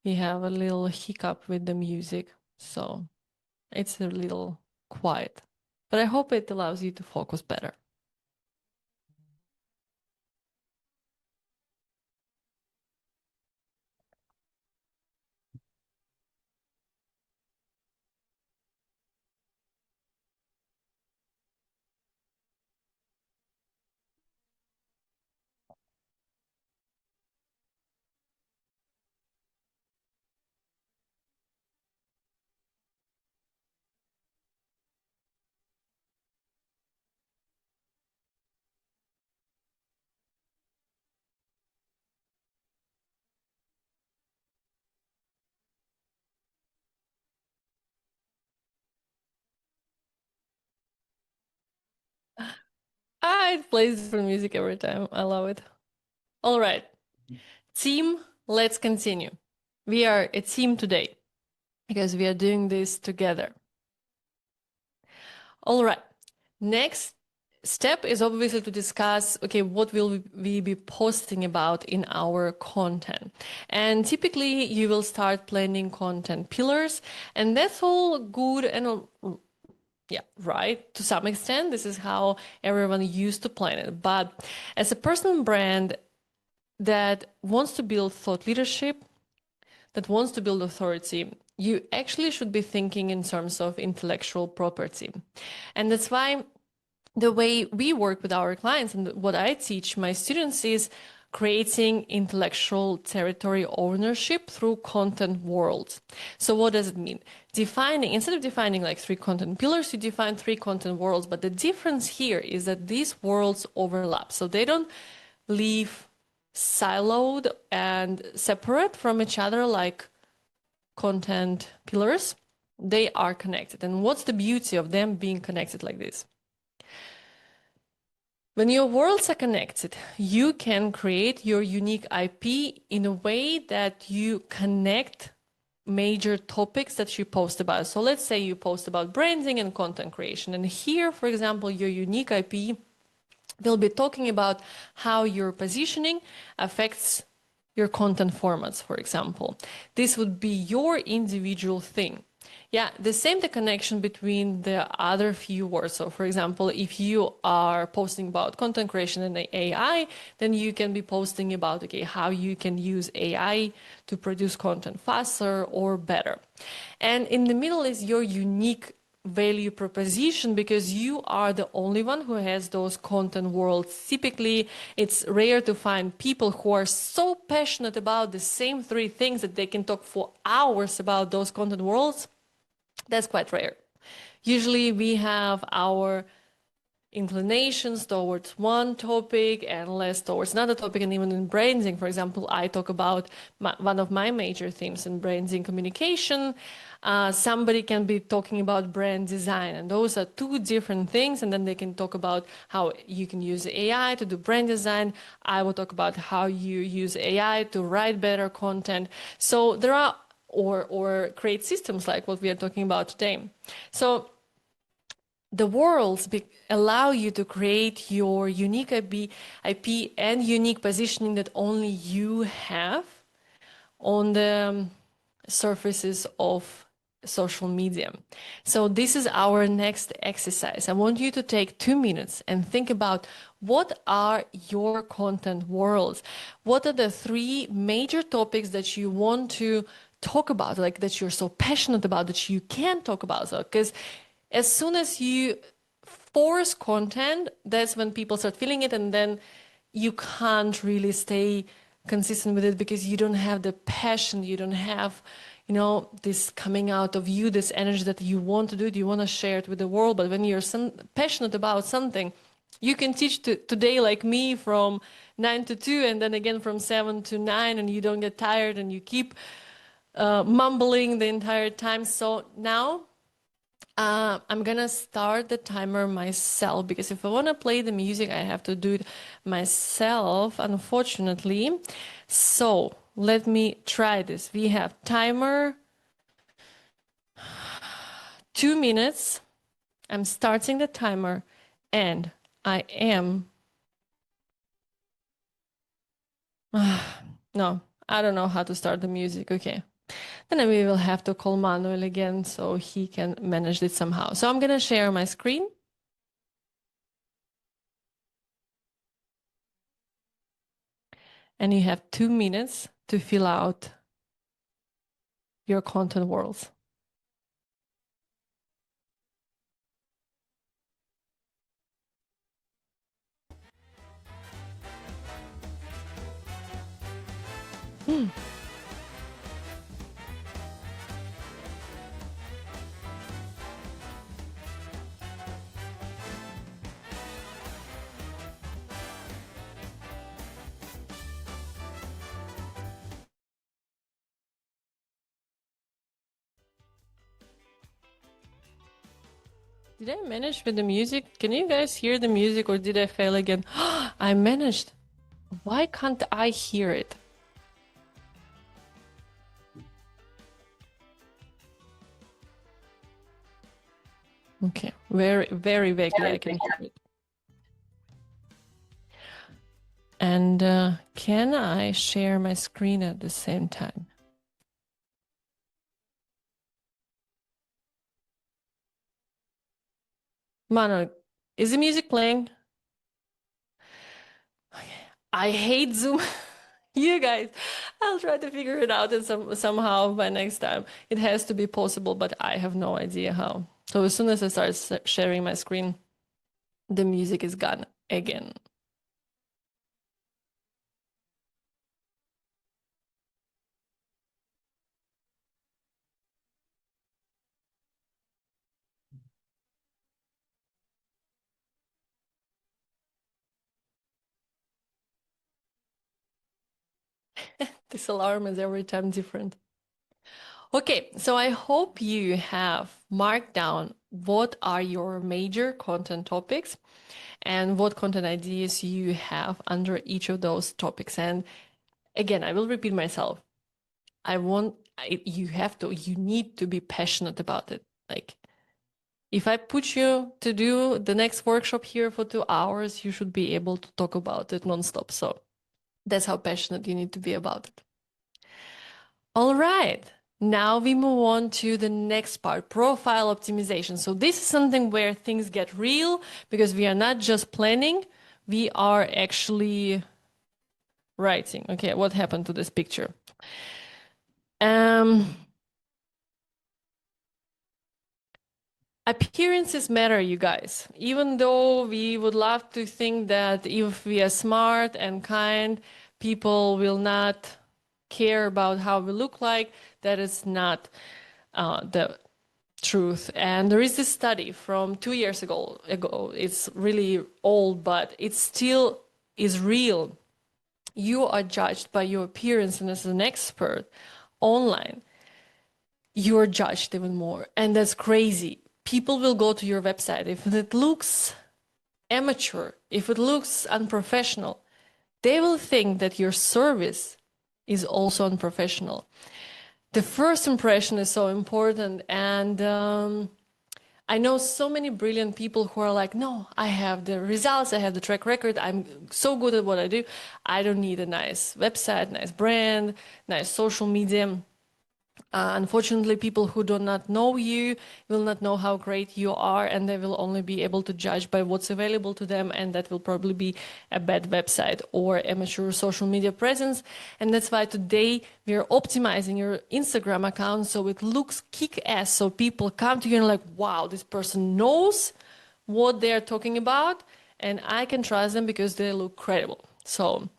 We have a little hiccup with the music, so it's a little quiet. But I hope it allows you to focus better. It plays different music every time. I love it. All right. Team, let's continue. We are a team today because we are doing this together. All right. Next step is obviously to discuss, okay, what will we be posting about in our content? And typically you will start planning content pillars, and that's all good and yeah, right. To some extent, this is how everyone used to plan it. But as a personal brand that wants to build thought leadership, that wants to build authority, you actually should be thinking in terms of intellectual property. And that's why the way we work with our clients and what I teach my students is creating intellectual territory ownership through content worlds. So what does it mean? Instead of defining like 3 content pillars, you define 3 content worlds. But the difference here is that these worlds overlap. So they don't leave siloed and separate from each other like content pillars. They are connected. And what's the beauty of them being connected like this? When your worlds are connected, you can create your unique IP in a way that you connect major topics that you post about. So let's say you post about branding and content creation. And here, for example, your unique IP will be talking about how your positioning affects your content formats, for example. This would be your individual thing. Yeah, the connection between the other few words. So for example, if you are posting about content creation and AI, then you can be posting about, okay, how you can use AI to produce content faster or better. And in the middle is your unique value proposition, because you are the only one who has those content worlds. Typically, it's rare to find people who are so passionate about the same 3 things that they can talk for hours about those content worlds. That's quite rare. Usually we have our inclinations towards one topic and less towards another topic. And even in branding, for example, I talk about one of my major themes in branding communication. Somebody can be talking about brand design, and those are 2 different things. And then they can talk about how you can use AI to do brand design. I will talk about how you use AI to write better content. So there are, or create systems like what we are talking about today. So the worlds allow you to create your unique IP and unique positioning that only you have on the surfaces of social media. So this is our next exercise. I want you to take 2 minutes and think about what are your content worlds? What are the 3 major topics that you want to talk about, like that you're so passionate about that you can talk about? So, because as soon as you force content, that's when people start feeling it, and then you can't really stay consistent with it because you don't have the passion, you don't have, this coming out of you, this energy that you want to do it, you want to share it with the world. But when you're passionate about something, you can teach today like me from 9 to 2 and then again from 7 to 9, and you don't get tired and you keep mumbling the entire time. So now I'm gonna start the timer myself, because if I want to play the music, I have to do it myself, unfortunately. So let me try this. We have timer 2 minutes. I'm starting the timer and I am No, I don't know how to start the music. Okay. Then we will have to call Manuel again so he can manage it somehow. So I'm gonna share my screen. And you have 2 minutes to fill out your content worlds. Did I manage with the music? Can you guys hear the music or did I fail again? I managed. Why can't I hear it? Okay, very, very vaguely I can hear it. And can I share my screen at the same time? Mano, is the music playing? I hate Zoom. You guys, I'll try to figure it out and somehow by next time. It has to be possible, but I have no idea how. So as soon as I start sharing my screen, the music is gone again. This alarm is every time different. Okay, so I hope you have marked down what are your major content topics and what content ideas you have under each of those topics. And again, I will repeat myself. You need to be passionate about it. Like, if I put you to do the next workshop here for 2 hours, you should be able to talk about it nonstop. So that's how passionate you need to be about it. All right. Now we move on to the next part, profile optimization. So this is something where things get real because we are not just planning, we are actually writing. Okay, what happened to this picture? Appearances matter, you guys. Even though we would love to think that if we are smart and kind, people will not care about how we look like, that is not the truth. And there is this study from 2 years ago. It's really old, but it still is real. You are judged by your appearance, and as an expert online, you're judged even more. And that's crazy. People will go to your website if it looks amateur, if it looks unprofessional, they will think that your service is also unprofessional. The first impression is so important. And I know so many brilliant people who are like, no, I have the results, I have the track record, I'm so good at what I do. I don't need a nice website, nice brand, nice social media. Unfortunately, people who do not know you will not know how great you are, and they will only be able to judge by what's available to them, and that will probably be a bad website or amateur social media presence. And that's why today we are optimizing your Instagram account so it looks kick-ass, so people come to you and like, wow, this person knows what they're talking about, and I can trust them because they look credible. So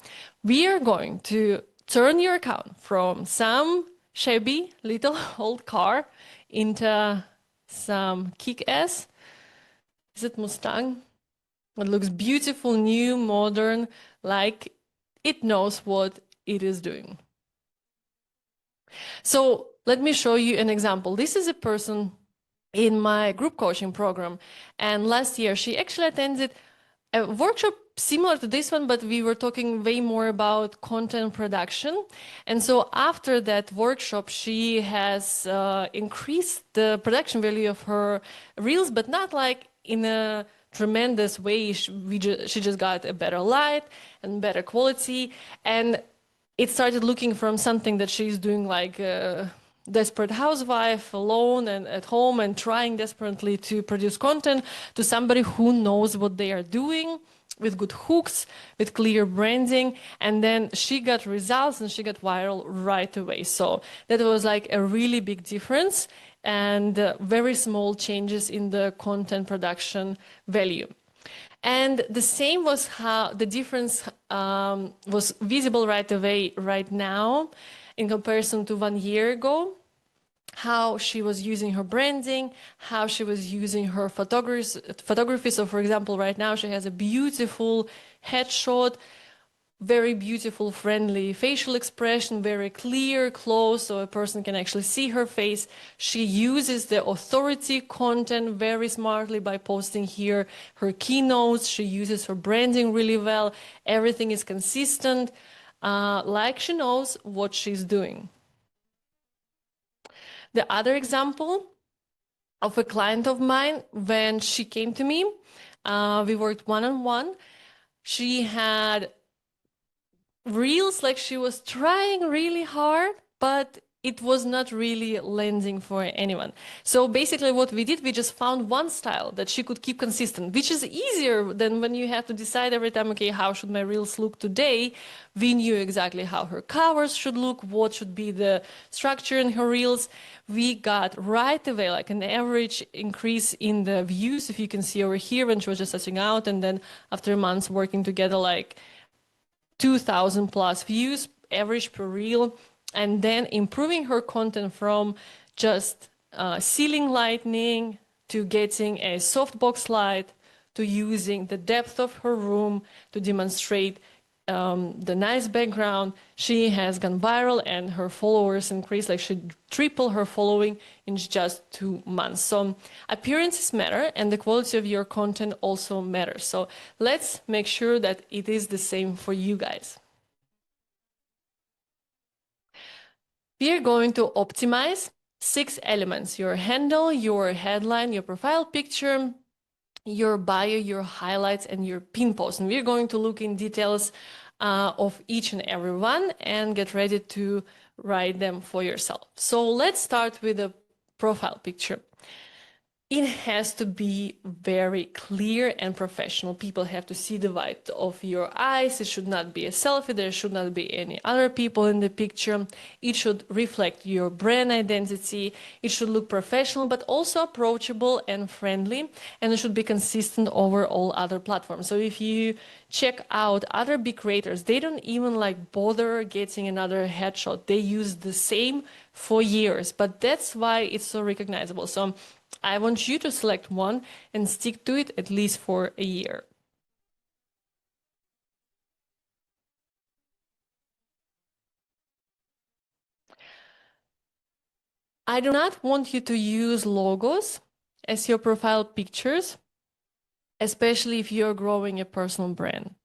we are going to turn your account from some shabby little old car into some kick-ass. Is it Mustang? It looks beautiful, new, modern, like it knows what it is doing. So let me show you an example. This is a person in my group coaching program, and last year she actually attended a workshop similar to this one, but we were talking way more about content production. And so after that workshop, she has increased the production value of her reels, but not like in a tremendous way. She just got a better light and better quality. And it started looking from something that she's doing like a desperate housewife alone and at home and trying desperately to produce content to somebody who knows what they are doing with good hooks, with clear branding. And then she got results and she got viral right away. So that was like a really big difference and very small changes in the content production value. And the same was how the difference was visible right away, right now, in comparison to 1 year ago, how she was using her branding, how she was using her photography. So, for example, right now she has a beautiful headshot, very beautiful, friendly facial expression, very clear, close, so a person can actually see her face. She uses the authority content very smartly by posting here her keynotes. She uses her branding really well. Everything is consistent, like she knows what she's doing. The other example of a client of mine, when she came to me, we worked one-on-one. She had reels like she was trying really hard, but it was not really landing for anyone. So basically what we did, we just found one style that she could keep consistent, which is easier than when you have to decide every time, okay, how should my reels look today? We knew exactly how her covers should look, what should be the structure in her reels. We got right away like an average increase in the views, if you can see over here, when she was just starting out, and then after months working together, like 2,000 plus views average per reel, and then improving her content from just ceiling lighting to getting a softbox light to using the depth of her room to demonstrate the nice background. She has gone viral and her followers increased, like she tripled her following in just 2 months. So appearances matter and the quality of your content also matters. So let's make sure that it is the same for you guys. We are going to optimize 6 elements: your handle, your headline, your profile picture, your bio, your highlights, and your pin post. And we're going to look in details of each and every one and get ready to write them for yourself. So let's start with a profile picture. It has to be very clear and professional. People have to see the white of your eyes. It should not be a selfie. There should not be any other people in the picture. It should reflect your brand identity. It should look professional, but also approachable and friendly. And it should be consistent over all other platforms. So if you check out other big creators, they don't even like bother getting another headshot. They use the same for years, but that's why it's so recognizable. So I want you to select one and stick to it at least for a year. I do not want you to use logos as your profile pictures, especially if you're growing a personal brand.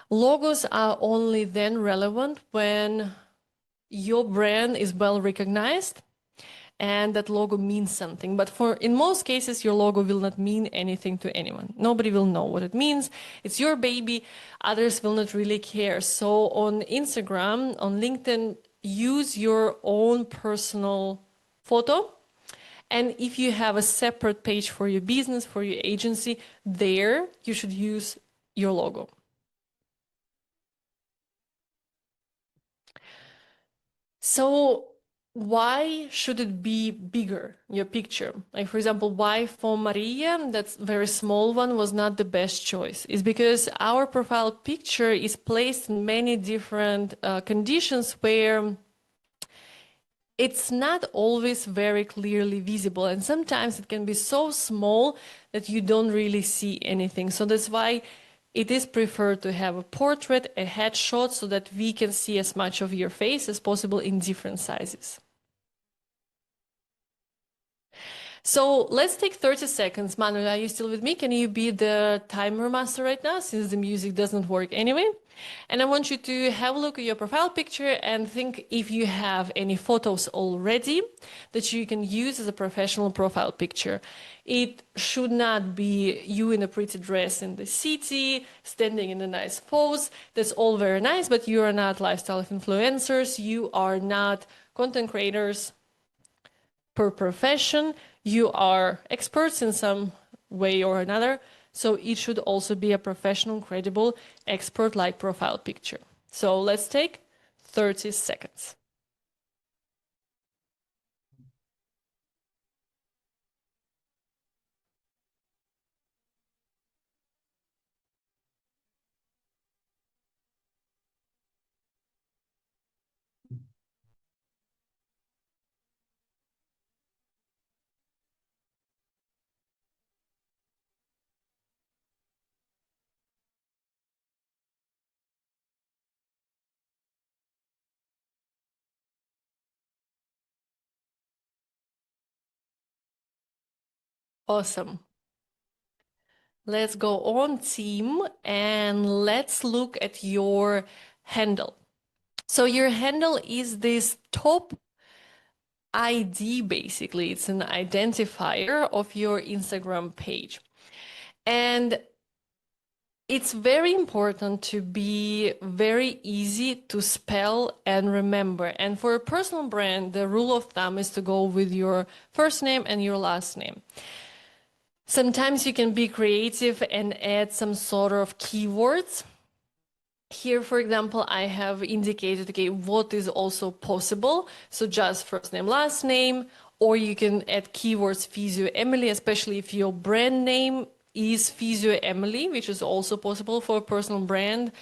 Logos are only then relevant when your brand is well recognized and that logo means something. But in most cases, your logo will not mean anything to anyone. Nobody will know what it means. It's your baby. Others will not really care. So on Instagram, on LinkedIn, use your own personal photo. And if you have a separate page for your business, for your agency, there you should use your logo. So why should it be bigger, your picture? Like, for example, why for Maria, that's very small one, was not the best choice? Is because our profile picture is placed in many different conditions where it's not always very clearly visible. And sometimes it can be so small that you don't really see anything. So that's why it is preferred to have a portrait, a headshot, so that we can see as much of your face as possible in different sizes. So let's take 30 seconds. Manuel, are you still with me? Can you be the timer master right now, since the music doesn't work anyway? And I want you to have a look at your profile picture and think if you have any photos already that you can use as a professional profile picture. It should not be you in a pretty dress in the city, standing in a nice pose. That's all very nice, but you are not lifestyle influencers. You are not content creators per profession. You are experts in some way or another. So it should also be a professional, credible, expert-like profile picture. So let's take 30 seconds. Awesome. Let's go on, team, and let's look at your handle. So your handle is this top ID, basically. It's an identifier of your Instagram page. And it's very important to be very easy to spell and remember. And for a personal brand, the rule of thumb is to go with your first name and your last name. Sometimes you can be creative and add some sort of keywords. Here, for example, I have indicated, okay, what is also possible. So just first name, last name, or you can add keywords Physio Emily, especially if your brand name is Physio Emily, which is also possible for a personal brand,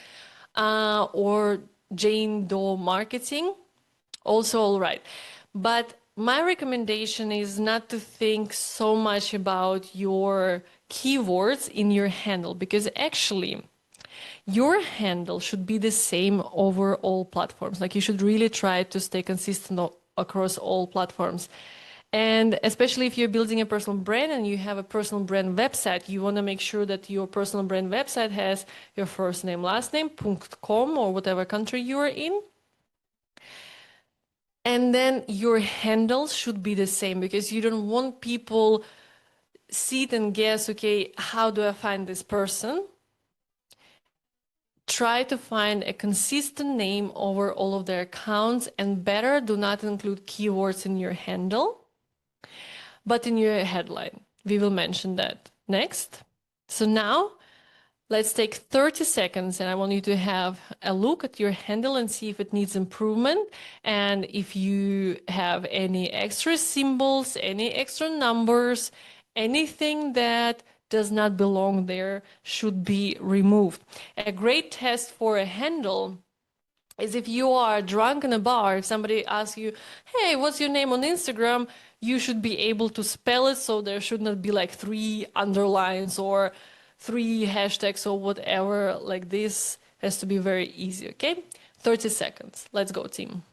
or Jane Doe Marketing, also all right. But my recommendation is not to think so much about your keywords in your handle, because actually your handle should be the same over all platforms. Like, you should really try to stay consistent across all platforms. And especially if you're building a personal brand and you have a personal brand website, you want to make sure that your personal brand website has your first name, last name, .com, or whatever country you are in. And then your handles should be the same, because you don't want people sit and guess, okay, how do I find this person? Try to find a consistent name over all of their accounts, and better do not include keywords in your handle, but in your headline. We will mention that next. So now let's take 30 seconds and I want you to have a look at your handle and see if it needs improvement. And if you have any extra symbols, any extra numbers, anything that does not belong there should be removed. A great test for a handle is if you are drunk in a bar, if somebody asks you, hey, what's your name on Instagram? You should be able to spell it, so there should not be like 3 underlines or 3 hashtags or whatever. Like, this has to be very easy, okay? 30 seconds. Let's go, team.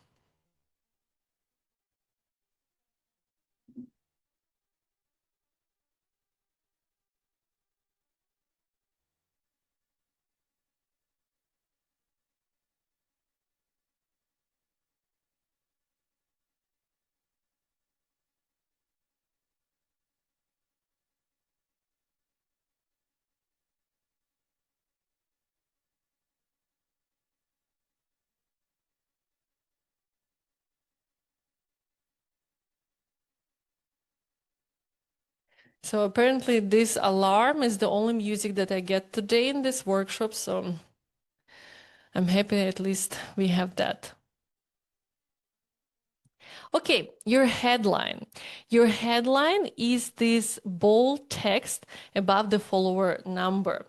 So apparently this alarm is the only music that I get today in this workshop, so I'm happy at least we have that. Okay, your headline. Your headline is this bold text above the follower number.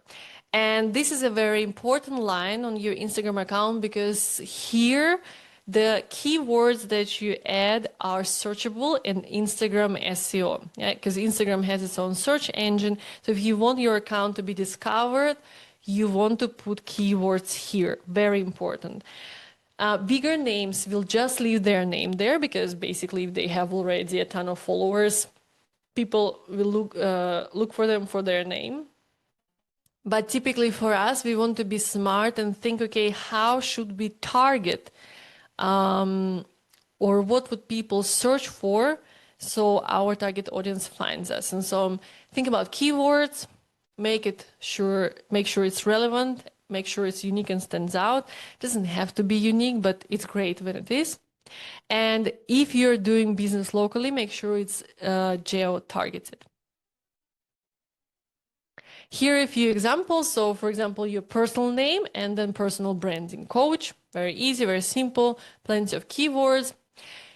And this is a very important line on your Instagram account, because here the keywords that you add are searchable in Instagram SEO. Yeah, because Instagram has its own search engine. So if you want your account to be discovered, you want to put keywords here. Very important. Bigger names will just leave their name there, because basically if they have already a ton of followers, people will look for them for their name. But typically for us, we want to be smart and think, okay, how should we target, or what would people search for so our target audience finds us? And so think about keywords, make sure it's relevant, make sure it's unique and stands out. It doesn't have to be unique, but it's great when it is. And if you're doing business locally, make sure it's geo-targeted. Here are a few examples. So for example, your personal name and then personal branding coach. Very easy, very simple, plenty of keywords.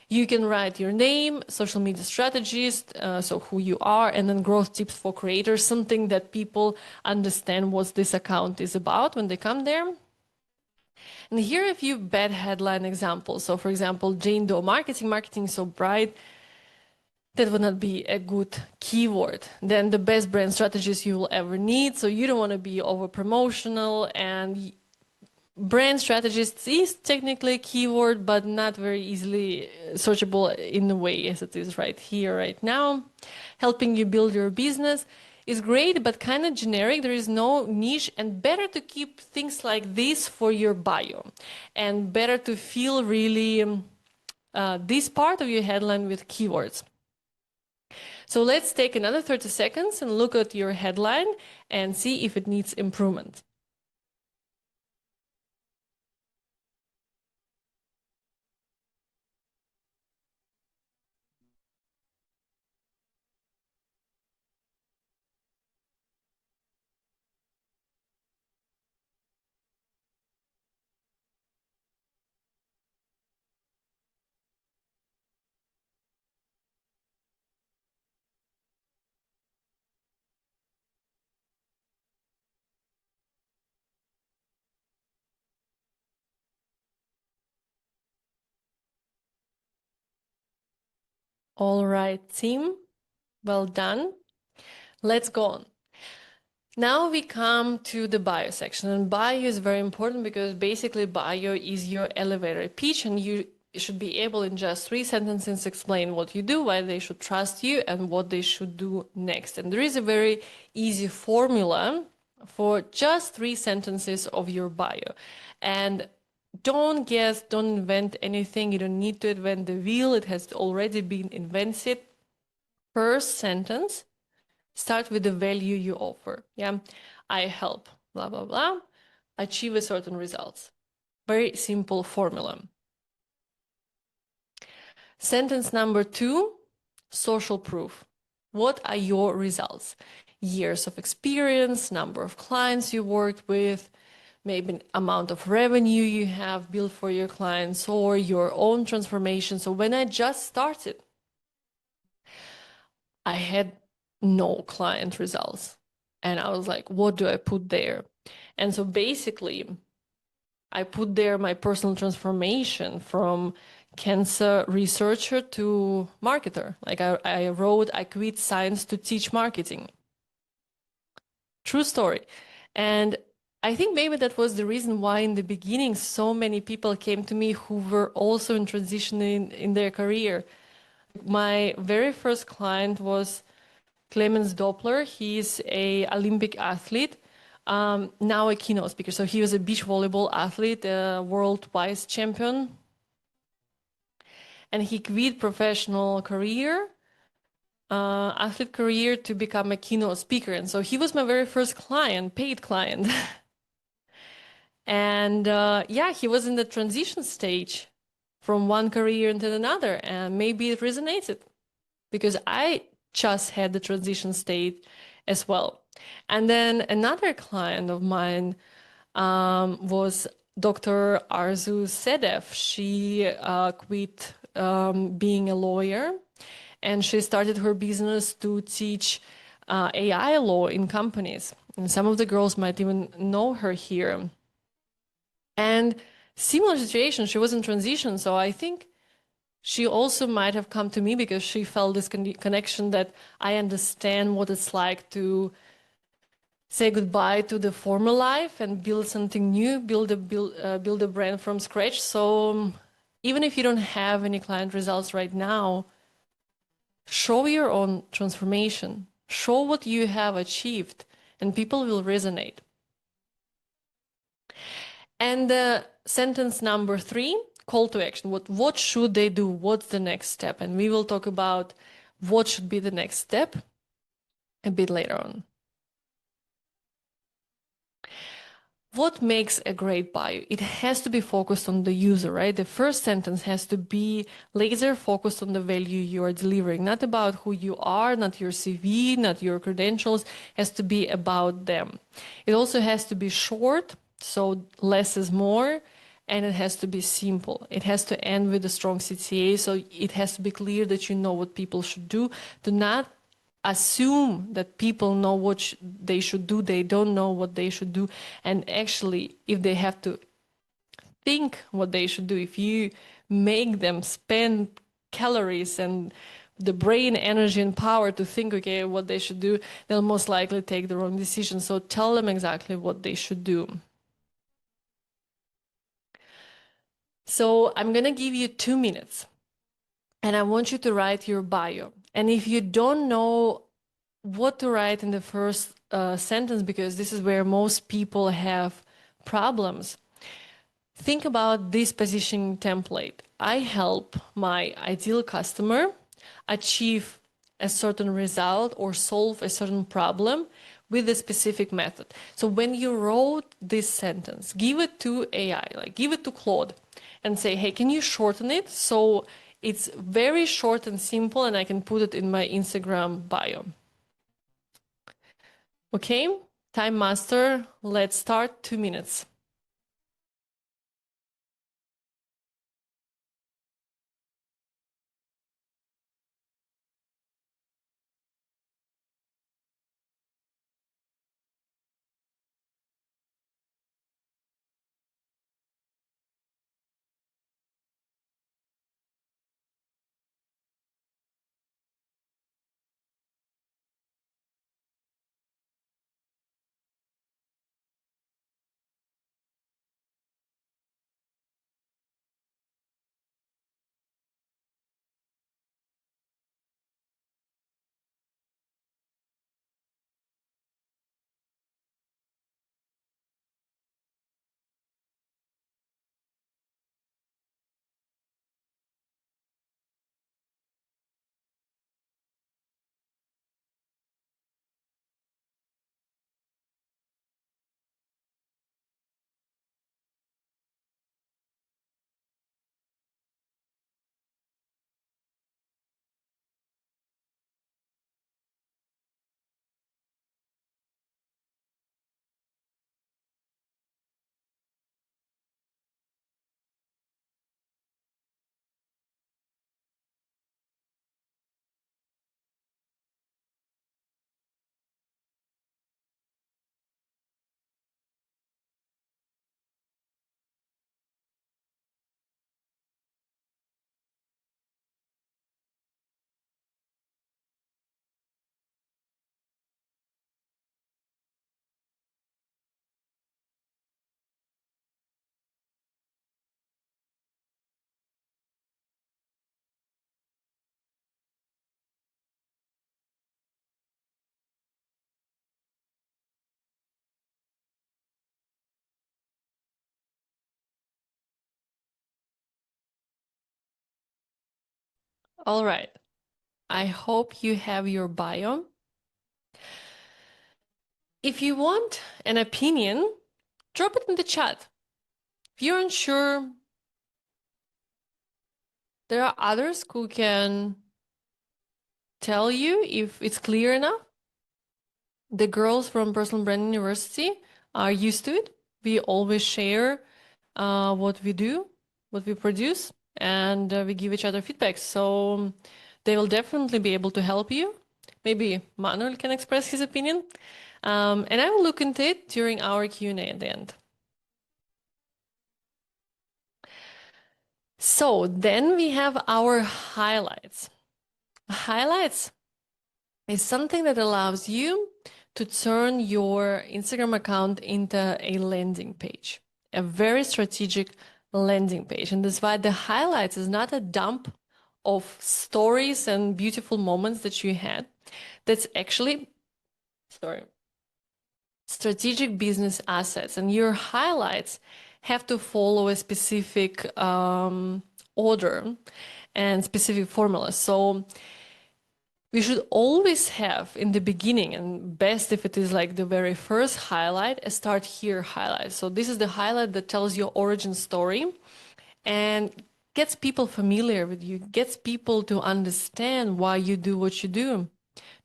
You can write your name, social media strategist, so who you are, and then growth tips for creators, something that people understand what this account is about when they come there. And here are a few bad headline examples. So for example, Jane Doe marketing so bright. That would not be a good keyword. Then the best brand strategies you will ever need. So you don't want to be over promotional, and brand strategist is technically a keyword, but not very easily searchable in the way as it is right here, right now. Helping you build your business is great, but kind of generic. There is no niche, and better to keep things like this for your bio, and better to fill really this part of your headline with keywords. So let's take another 30 seconds and look at your headline and see if it needs improvement. All right, team, well done. Let's go on. Now we come to the bio section, and bio is very important because basically bio is your elevator pitch, and you should be able in just 3 sentences explain what you do, why they should trust you, and what they should do next. And there is a very easy formula for just 3 sentences of your bio. And don't guess, don't invent anything. You don't need to invent the wheel. It has already been invented. First sentence, start with the value you offer. Yeah, I help, blah, blah, blah, achieve a certain results. Very simple formula. Sentence number 2, social proof. What are your results? Years of experience, number of clients you worked with, maybe amount of revenue you have built for your clients, or your own transformation. So when I just started, I had no client results. And I was like, what do I put there? And so basically, I put there my personal transformation from cancer researcher to marketer. Like I wrote, I quit science to teach marketing. True story. And I think maybe that was the reason why in the beginning so many people came to me who were also in transition in their career. My very first client was Clemens Doppler. He's a Olympic athlete, now a keynote speaker. So he was a beach volleyball athlete, a world vice champion. And he quit professional career, athlete career, to become a keynote speaker. And so he was my very first client, paid client. And yeah, he was in the transition stage from one career into another. And maybe it resonated because I just had the transition state as well. And then another client of mine was Dr. Arzu Sedev. She quit being a lawyer, and she started her business to teach AI law in companies. And some of the girls might even know her here. And similar situation, she was in transition. So I think she also might have come to me because she felt this connection that I understand what it's like to say goodbye to the former life and build something new, build a brand from scratch. So even if you don't have any client results right now, Show your own transformation. Show what you have achieved, and people will resonate. And sentence number 3, call to action. What should they do? What's the next step? And we will talk about what should be the next step a bit later on. What makes a great bio? It has to be focused on the user, right? The first sentence has to be laser focused on the value you are delivering, not about who you are, not your CV, not your credentials. It has to be about them. It also has to be short, so less is more, and it has to be simple. It has to end with a strong CTA, so it has to be clear that you know what people should do. Do not assume that people know what they should do. They don't know what they should do. And actually, if they have to think what they should do, if you make them spend calories and the brain energy and power to think, okay, what they should do, they'll most likely take the wrong decision. So tell them exactly what they should do. So I'm going to give you 2 minutes and I want you to write your bio. And if you don't know what to write in the first sentence, because this is where most people have problems, think about this positioning template. I help my ideal customer achieve a certain result or solve a certain problem with a specific method. So when you wrote this sentence, give it to AI, like give it to Claude and say, hey, can you shorten it so it's very short and simple and I can put it in my Instagram bio. Okay, time master, let's start. 2 minutes. All right. I hope you have your bio. If you want an opinion, drop it in the chat. If you're unsure, there are others who can tell you if it's clear enough. The girls from Personal Brand University are used to it. We always share what we do, what we produce, and we give each other feedback. So they will definitely be able to help you. Maybe Manuel can express his opinion. And I will look into it during our Q&A at the end. So then we have our highlights. Highlights is something that allows you to turn your Instagram account into a landing page, a very strategic landing page. And that's why the highlights is not a dump of stories and beautiful moments that you had. That's actually, sorry, strategic business assets, and your highlights have to follow a specific order and specific formula. So we should always have in the beginning, and best if it is like the very first highlight, a start here highlight. So this is the highlight that tells your origin story and gets people familiar with you, gets people to understand why you do what you do,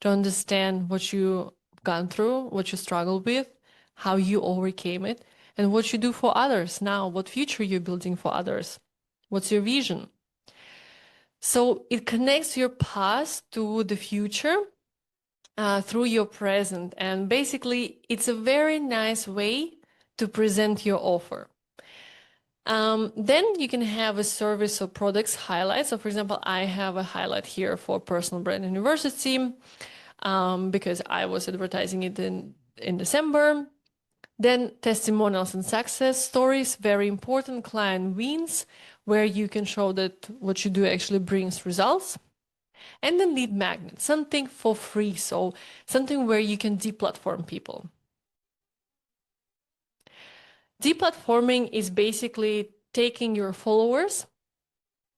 to understand what you've gone through, what you struggled with, how you overcame it, and what you do for others now, what future you're building for others, what's your vision. So it connects your past to the future through your present. And basically, it's a very nice way to present your offer. Then you can have a service or products highlight. So for example, I have a highlight here for Personal Brand University because I was advertising it in December. Then testimonials and success stories, very important, client wins, where you can show that what you do actually brings results. And then lead magnet, something for free, so something where you can deplatform people. Deplatforming is basically taking your followers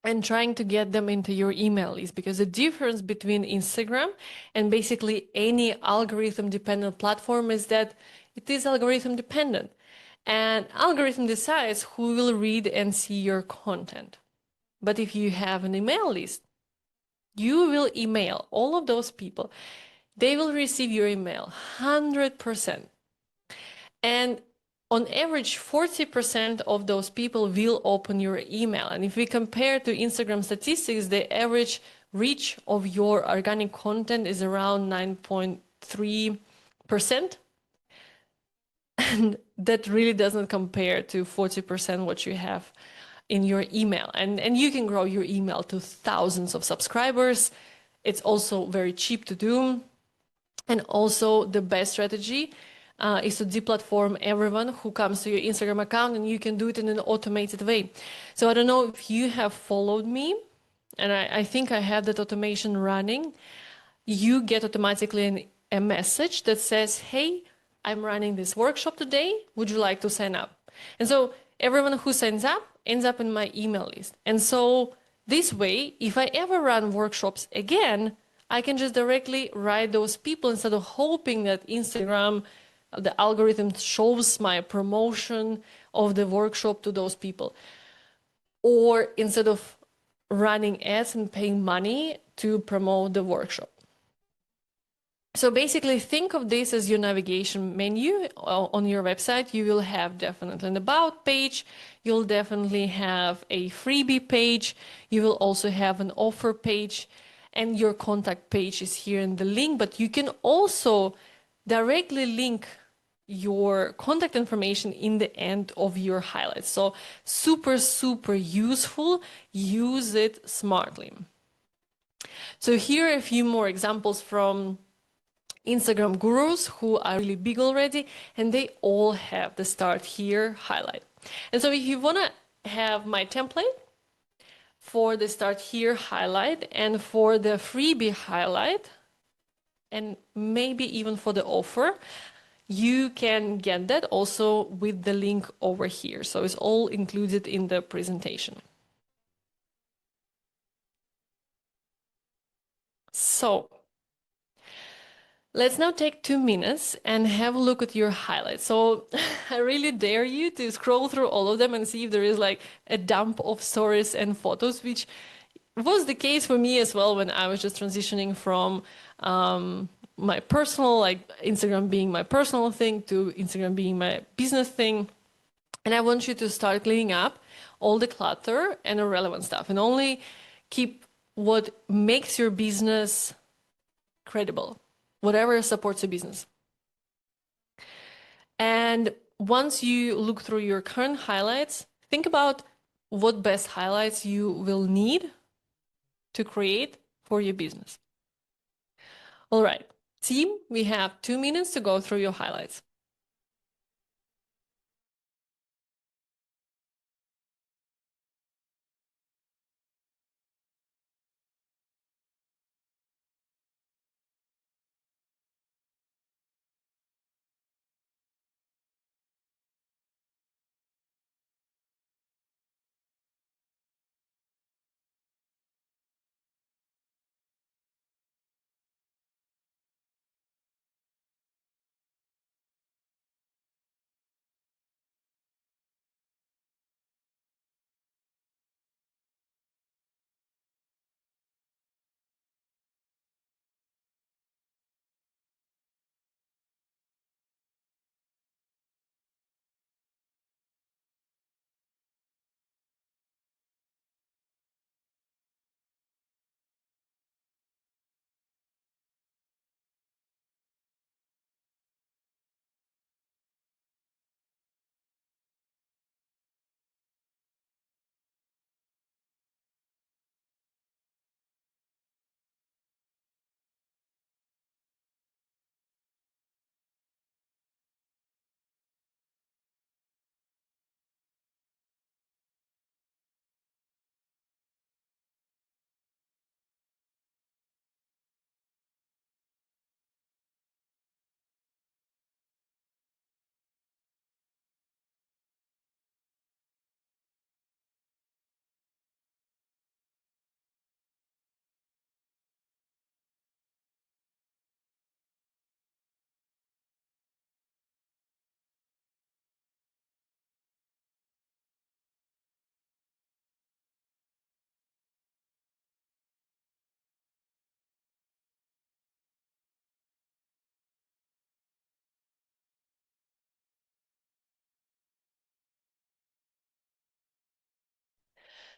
and trying to get them into your email list, because the difference between Instagram and basically any algorithm dependent platform is that it is algorithm dependent, and algorithm decides who will read and see your content. But if you have an email list, you will email all of those people. They will receive your email 100%. And on average, 40% of those people will open your email. And if we compare to Instagram statistics, the average reach of your organic content is around 9.3%. And that really doesn't compare to 40% what you have in your email. And you can grow your email to thousands of subscribers. It's also very cheap to do. And also the best strategy is to deplatform everyone who comes to your Instagram account, and you can do it in an automated way. So I don't know if you have followed me, and I think I have that automation running. You get automatically a message that says, hey, I'm running this workshop today. Would you like to sign up? And so everyone who signs up ends up in my email list. And so this way, if I ever run workshops again, I can just directly write those people instead of hoping that Instagram, the algorithm shows my promotion of the workshop to those people. Or instead of running ads and paying money to promote the workshop. So basically, think of this as your navigation menu on your website. You will have definitely an about page. You'll definitely have a freebie page. You will also have an offer page, and your contact page is here in the link, but you can also directly link your contact information in the end of your highlights. So super, super useful. Use it smartly. So here are a few more examples from Instagram gurus who are really big already, and they all have the start here highlight. And so if you want to have my template for the start here highlight and for the freebie highlight, and maybe even for the offer, you can get that also with the link over here. So it's all included in the presentation. So let's now take 2 minutes and have a look at your highlights. So I really dare you to scroll through all of them and see if there is like a dump of stories and photos, which was the case for me as well when I was just transitioning from my personal, like Instagram being my personal thing to Instagram being my business thing. And I want you to start cleaning up all the clutter and irrelevant stuff and only keep what makes your business credible, whatever supports your business. And once you look through your current highlights, think about what best highlights you will need to create for your business. All right, team, we have 2 minutes to go through your highlights.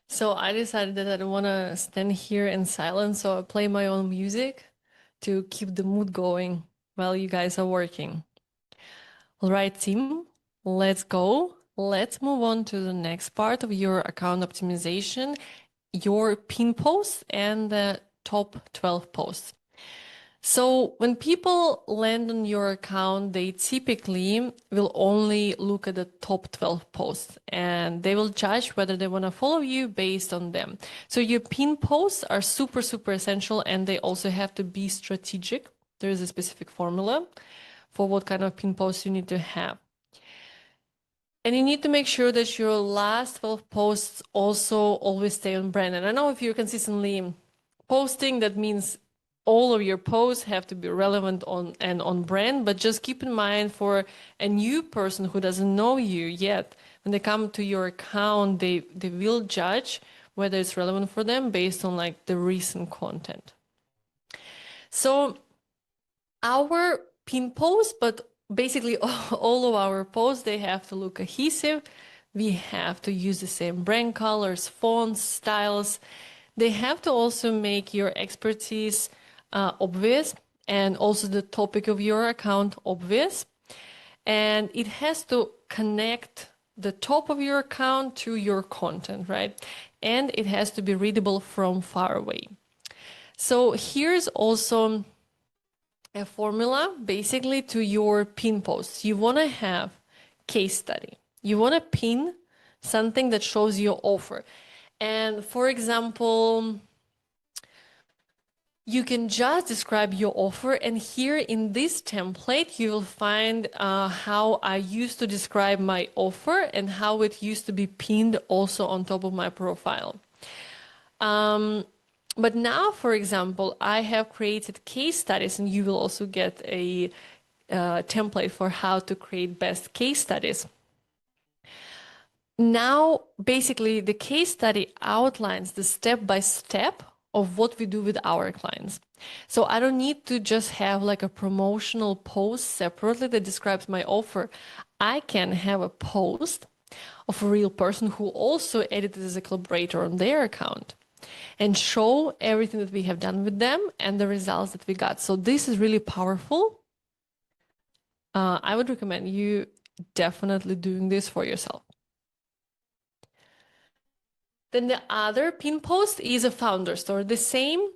So I decided that I don't want to stand here in silence, so I play my own music to keep the mood going while you guys are working. All right, team, let's go. Let's move on to the next part of your account optimization, your pin posts and the top 12 posts. So when people land on your account, they typically will only look at the top 12 posts and they will judge whether they want to follow you based on them. So your pin posts are super, super essential and they also have to be strategic. There is a specific formula for what kind of pin posts you need to have. And you need to make sure that your last 12 posts also always stay on brand. And I know if you're consistently posting, that means all of your posts have to be relevant on brand, but just keep in mind for a new person who doesn't know you yet, when they come to your account, they will judge whether it's relevant for them based on like the recent content. So our pin posts, but basically all of our posts, they have to look cohesive. We have to use the same brand colors, fonts, styles. They have to also make your expertise obvious and also the topic of your account obvious. And it has to connect the top of your account to your content, right? And it has to be readable from far away. So here's also a formula basically to your pin posts. You want to have case study. You want to pin something that shows your offer. And for example, you can just describe your offer, and here in this template you will find how I used to describe my offer and how it used to be pinned also on top of my profile. But now, for example, I have created case studies, and you will also get a template for how to create best case studies. Now, basically, the case study outlines the step by step of what we do with our clients. So I don't need to just have like a promotional post separately that describes my offer. I can have a post of a real person who also edited as a collaborator on their account and show everything that we have done with them and the results that we got. So this is really powerful. I would recommend you definitely doing this for yourself. Then the other pin post is a founder story. The same,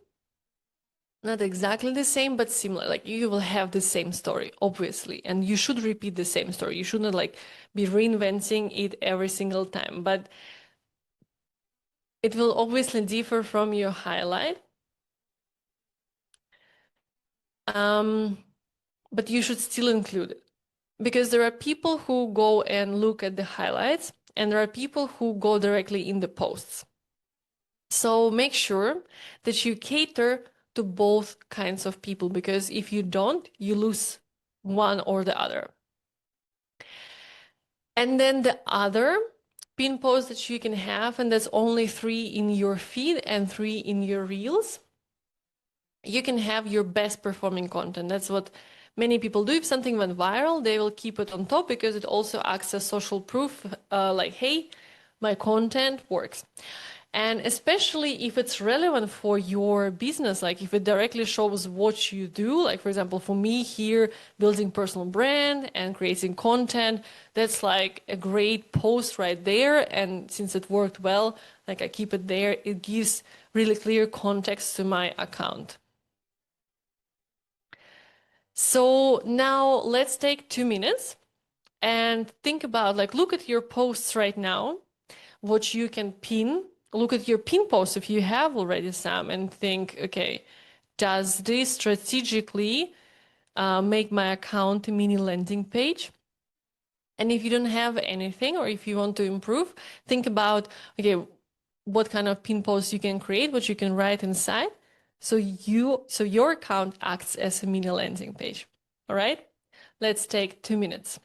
not exactly the same, but similar. Like you will have the same story, obviously, and you should repeat the same story. You shouldn't like be reinventing it every single time, but it will obviously differ from your highlight. But you should still include it because there are people who go and look at the highlights and there are people who go directly in the posts. So make sure that you cater to both kinds of people because if you don't, you lose one or the other. And then the other pin post that you can have, and that's only 3 in your feed and 3 in your reels, you can have your best performing content. That's what many people do. If something went viral, they will keep it on top because it also acts as social proof, like, hey, my content works. And especially if it's relevant for your business, like if it directly shows what you do, like for example, for me here, building personal brand and creating content, that's like a great post right there. And since it worked well, like I keep it there, it gives really clear context to my account. So now let's take 2 minutes and think about, like, look at your posts right now, what you can pin. Look at your pin posts if you have already some and think, okay, does this strategically make my account a mini landing page? And if you don't have anything or if you want to improve, think about, okay, what kind of pin posts you can create, what you can write inside. So your account acts as a mini landing page. All right, let's take 2 minutes.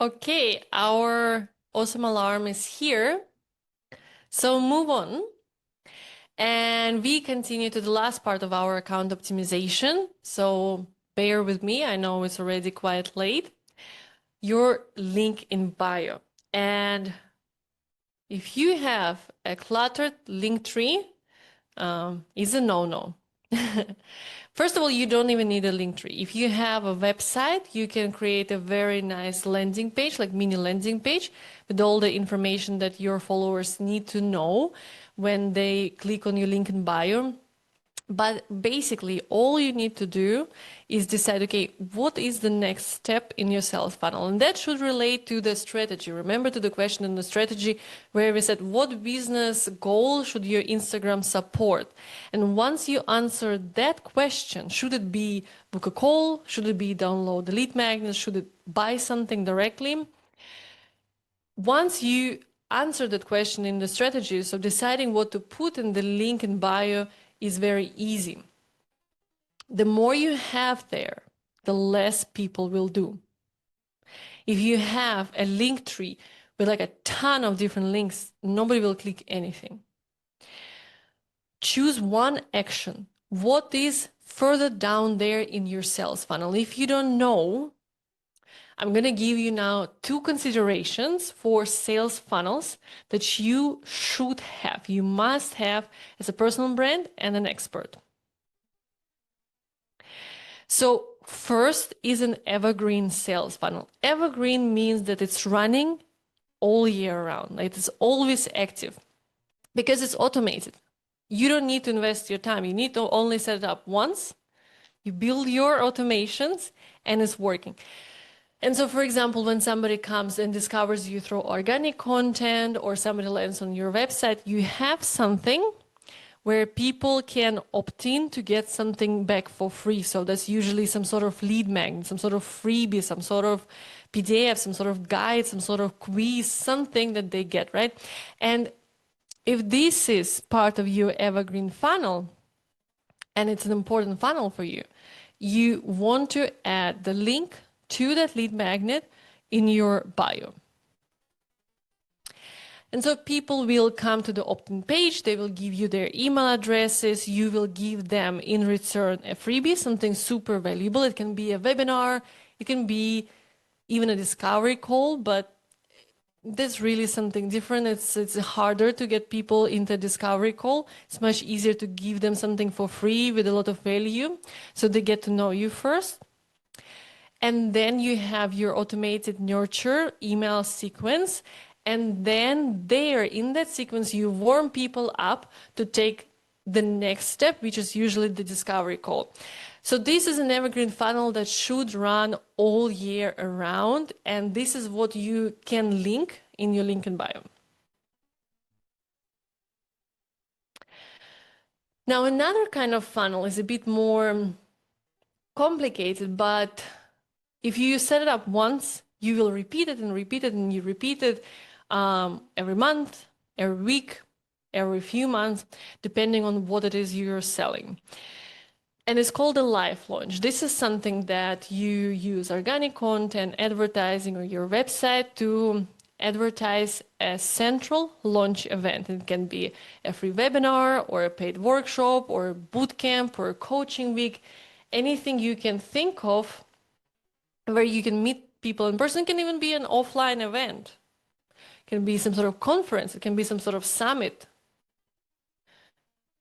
Okay, our awesome alarm is here. So move on. And we continue to the last part of our account optimization. So bear with me. I know it's already quite late. Your link in bio. And if you have a cluttered link tree, is a no-no. First of all, you don't even need a link tree. If you have a website, you can create a very nice landing page, like mini landing page, with all the information that your followers need to know when they click on your link in bio. But basically, all you need to do is decide, okay, what is the next step in your sales funnel? And that should relate to the strategy. Remember to the question in the strategy where we said, what business goal should your Instagram support? And once you answer that question, should it be book a call? Should it be download the lead magnet? Should it buy something directly? Once you answer that question in the strategy, so deciding what to put in the link in bio is very easy. The more you have there, the less people will do. If you have a link tree with like a ton of different links, nobody will click anything. Choose one action. What is further down there in your sales funnel? If you don't know, I'm going to give you now 2 considerations for sales funnels that you should have, you must have as a personal brand and an expert. So first is an evergreen sales funnel. Evergreen means that it's running all year round. It is always active because it's automated. You don't need to invest your time. You need to only set it up once. You build your automations and it's working. And so, for example, when somebody comes and discovers you through organic content or somebody lands on your website, you have something where people can opt in to get something back for free. So that's usually some sort of lead magnet, some sort of freebie, some sort of PDF, some sort of guide, some sort of quiz, something that they get, right? And if this is part of your evergreen funnel, and it's an important funnel for you, you want to add the link to that lead magnet in your bio. And so people will come to the opt-in page, they will give you their email addresses, you will give them in return a freebie, something super valuable. It can be a webinar, it can be even a discovery call, but that's really something different. It's harder to get people into a discovery call. It's much easier to give them something for free with a lot of value, so they get to know you first. And then you have your automated nurture email sequence. And then there in that sequence, you warm people up to take the next step, which is usually the discovery call. So this is an evergreen funnel that should run all year around. And this is what you can link in your link in bio. Now, another kind of funnel is a bit more complicated, but if you set it up once, you will repeat it and repeat it and you repeat it every month, every week, every few months, depending on what it is you're selling. And it's called a live launch. This is something that you use organic content, advertising, or your website to advertise a central launch event. It can be a free webinar or a paid workshop or a boot camp or a coaching week, anything you can think of where you can meet people in person. It can even be an offline event. It can be some sort of conference. It can be some sort of summit.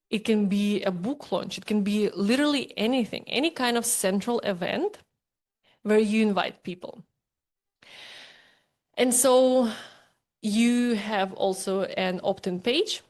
It can be a book launch. It can be literally anything, any kind of central event where you invite people. And so you have also an opt-in page.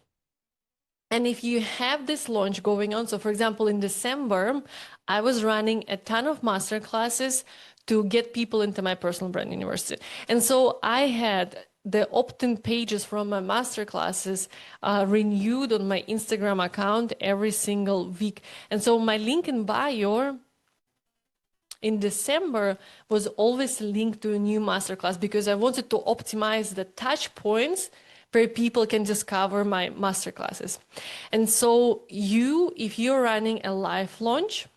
And if you have this launch going on, so for example, in December, I was running a ton of masterclasses to get people into my personal brand university. And so I had the opt-in pages from my masterclasses renewed on my Instagram account every single week. And so my link in bio in December was always linked to a new masterclass because I wanted to optimize the touch points where people can discover my masterclasses. And so if you're running a live launch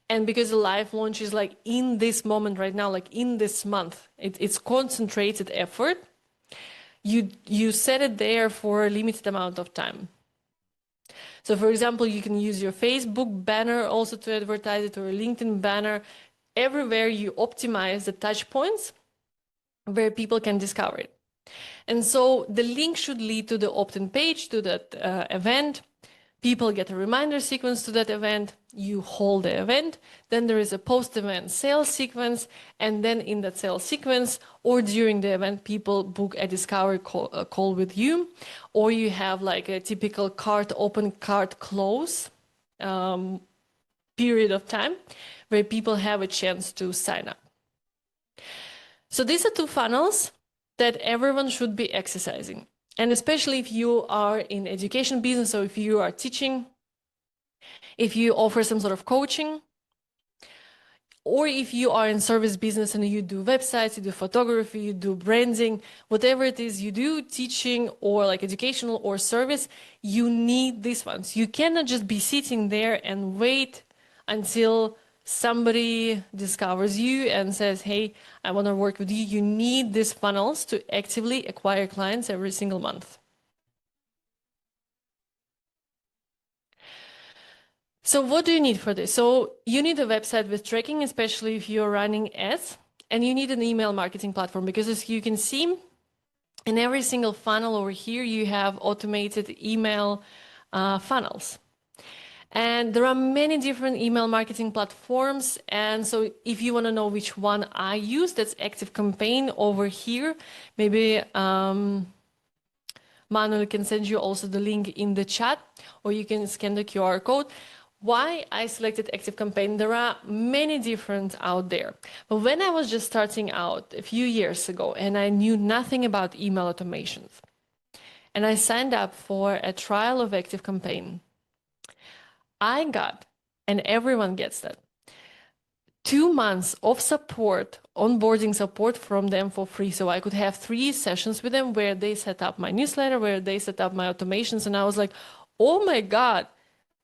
And because the live launch is like in this moment right now, like in this month, it's concentrated effort. You set it there for a limited amount of time. So for example, you can use your Facebook banner also to advertise it, or a LinkedIn banner. Everywhere you optimize the touch points where people can discover it. And so the link should lead to the opt-in page, to that event. People get a reminder sequence to that event. You hold the event. Then there is a post-event sales sequence. And then in that sales sequence or during the event, people book a discovery call with you. Or you have like a typical cart open, cart close period of time where people have a chance to sign up. So these are two funnels that everyone should be exercising. And especially if you are in education business, or if you are teaching, if you offer some sort of coaching, or if you are in service business and you do websites, you do photography, you do branding, whatever it is you do, teaching or like educational or service, you need these ones. You cannot just be sitting there and wait until somebody discovers you and says, hey, I want to work with you. You need these funnels to actively acquire clients every single month. So what do you need for this? So you need a website with tracking, especially if you're running ads, and you need an email marketing platform, because as you can see, in every single funnel over here, you have automated email funnels. And there are many different email marketing platforms. And so if you want to know which one I use, that's ActiveCampaign over here. Maybe Manuel can send you also the link in the chat, or you can scan the QR code. Why I selected ActiveCampaign? There are many different out there. But when I was just starting out a few years ago and I knew nothing about email automations, and I signed up for a trial of ActiveCampaign, I got, and everyone gets that, 2 months of support, onboarding support from them for free. So I could have 3 sessions with them where they set up my newsletter, where they set up my automations. And I was like, oh my God,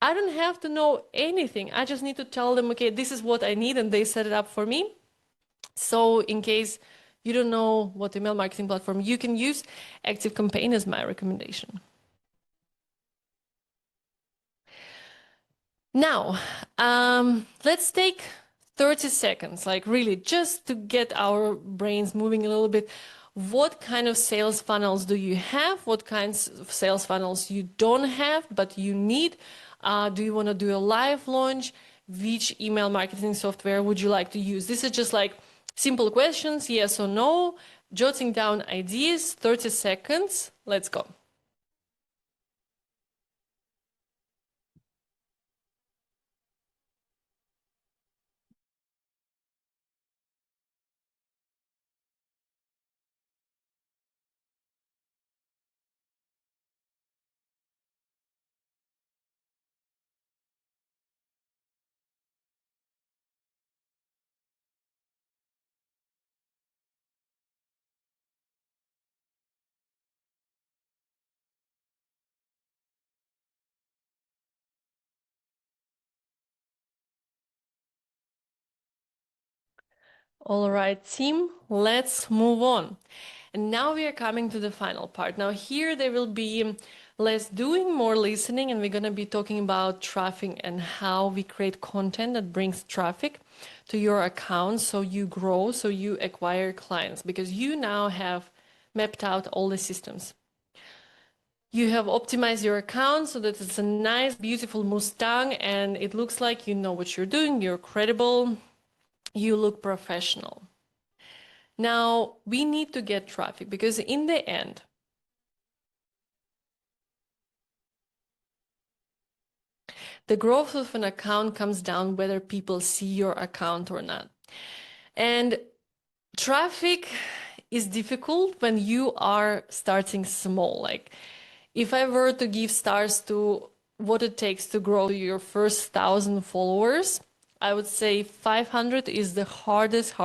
I don't have to know anything. I just need to tell them, okay, this is what I need, and they set it up for me. So in case you don't know what email marketing platform you can use, ActiveCampaign is my recommendation. Now, let's take 30 seconds, like really just to get our brains moving a little bit. What kind of sales funnels do you have? What kinds of sales funnels you don't have, but you need? Do you want to do a live launch? Which email marketing software would you like to use? This is just like simple questions, yes or no, jotting down ideas, 30 seconds. Let's go. All right, team, let's move on. And now we are coming to the final part. Now here there will be less doing, more listening, and we're going to be talking about traffic and how we create content that brings traffic to your account so you grow, so you acquire clients, because you now have mapped out all the systems. You have optimized your account so that it's a nice, beautiful Mustang, and it looks like you know what you're doing, you're credible, you look professional. Now, we need to get traffic, because in the end, the growth of an account comes down whether people see your account or not. And traffic is difficult when you are starting small. Like if I were to give stars to what it takes to grow your first 1,000 followers, I would say 500 is the hardest.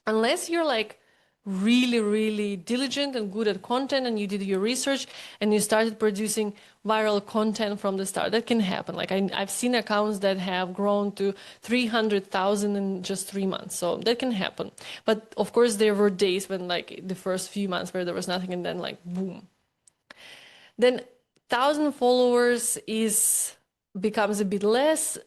Unless you're like really, really diligent and good at content, and you did your research and you started producing viral content from the start. That can happen. Like I've seen accounts that have grown to 300,000 in just 3 months. So that can happen. But of course, there were days when like the first few months where there was nothing and then like boom. Then 1,000 followers becomes a bit less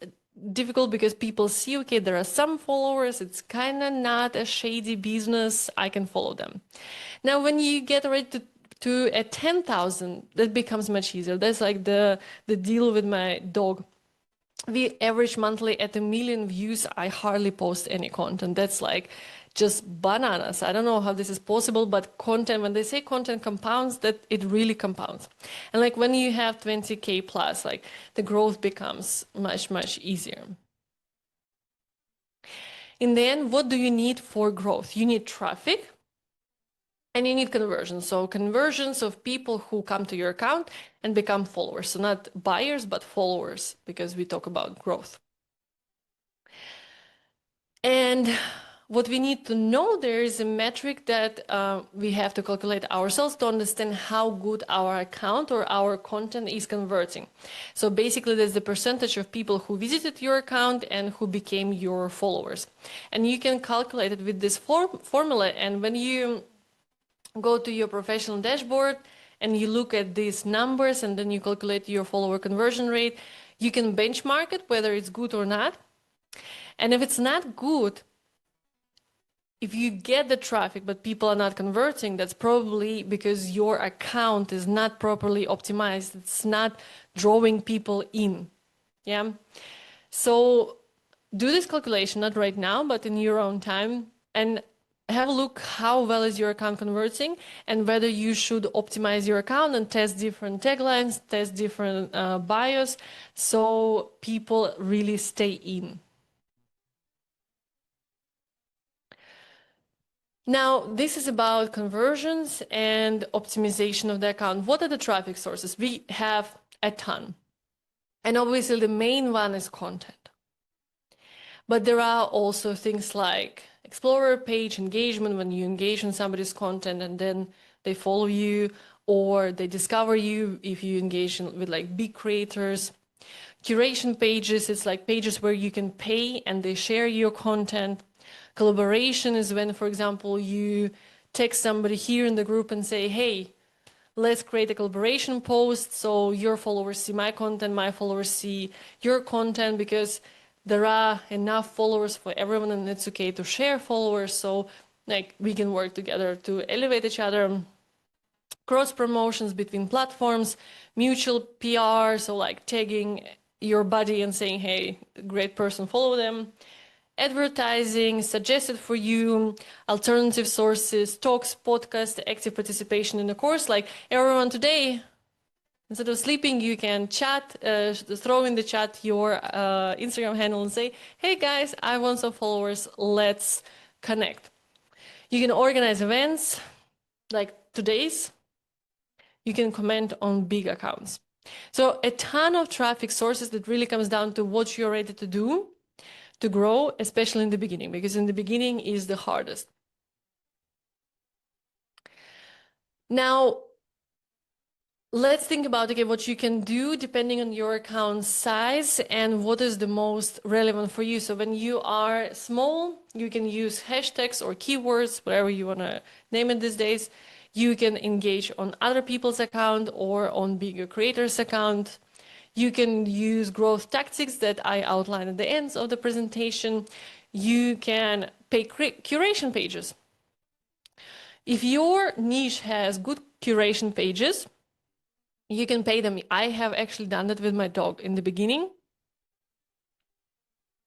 difficult because people see, okay, there are some followers, it's kind of not a shady business, I can follow them. Now, when you get ready to at 10,000, that becomes much easier. That's like the deal with my dog. We average monthly at 1 million views. I hardly post any content. That's like just bananas. I don't know how this is possible, but content, when they say content compounds, that it really compounds. And like when you have 20K plus, like the growth becomes much, much easier. In the end, what do you need for growth? You need traffic and you need conversions. So conversions of people who come to your account and become followers. So not buyers, but followers, because we talk about growth. And what we need to know, there is a metric that we have to calculate ourselves to understand how good our account or our content is converting. So basically, there's the percentage of people who visited your account and who became your followers. And you can calculate it with this formula. And when you go to your professional dashboard and you look at these numbers and then you calculate your follower conversion rate, you can benchmark it, whether it's good or not. And if it's not good, if you get the traffic but people are not converting, that's probably because your account is not properly optimized. It's not drawing people in. Yeah. So do this calculation, not right now, but in your own time, and have a look how well is your account converting and whether you should optimize your account and test different taglines, test different bios, so people really stay in. Now, this is about conversions and optimization of the account. What are the traffic sources? We have a ton. And obviously the main one is content. But there are also things like Explorer page engagement, when you engage in somebody's content and then they follow you or they discover you if you engage with like big creators. Curation pages, it's like pages where you can pay and they share your content. Collaboration is when, for example, you text somebody here in the group and say, hey, let's create a collaboration post so your followers see my content, my followers see your content, because there are enough followers for everyone and it's okay to share followers. So like we can work together to elevate each other. Cross promotions between platforms, mutual PR, so like tagging your buddy and saying, hey, great person, follow them. Advertising, suggested for you, alternative sources, talks, podcast, active participation in the course. Like everyone today, instead of sleeping, you can chat, throw in the chat your Instagram handle and say, hey guys, I want some followers, let's connect. You can organize events like today's. You can comment on big accounts. So a ton of traffic sources that really comes down to what you're ready to do to grow, especially in the beginning, because in the beginning is the hardest. Now, let's think about, okay, what you can do depending on your account size and what is the most relevant for you. So when you are small, you can use hashtags or keywords, whatever you want to name it these days. You can engage on other people's account or on bigger creators' account. You can use growth tactics that I outlined at the ends of the presentation. You can pay curation pages. If your niche has good curation pages, you can pay them. I have actually done that with my dog in the beginning.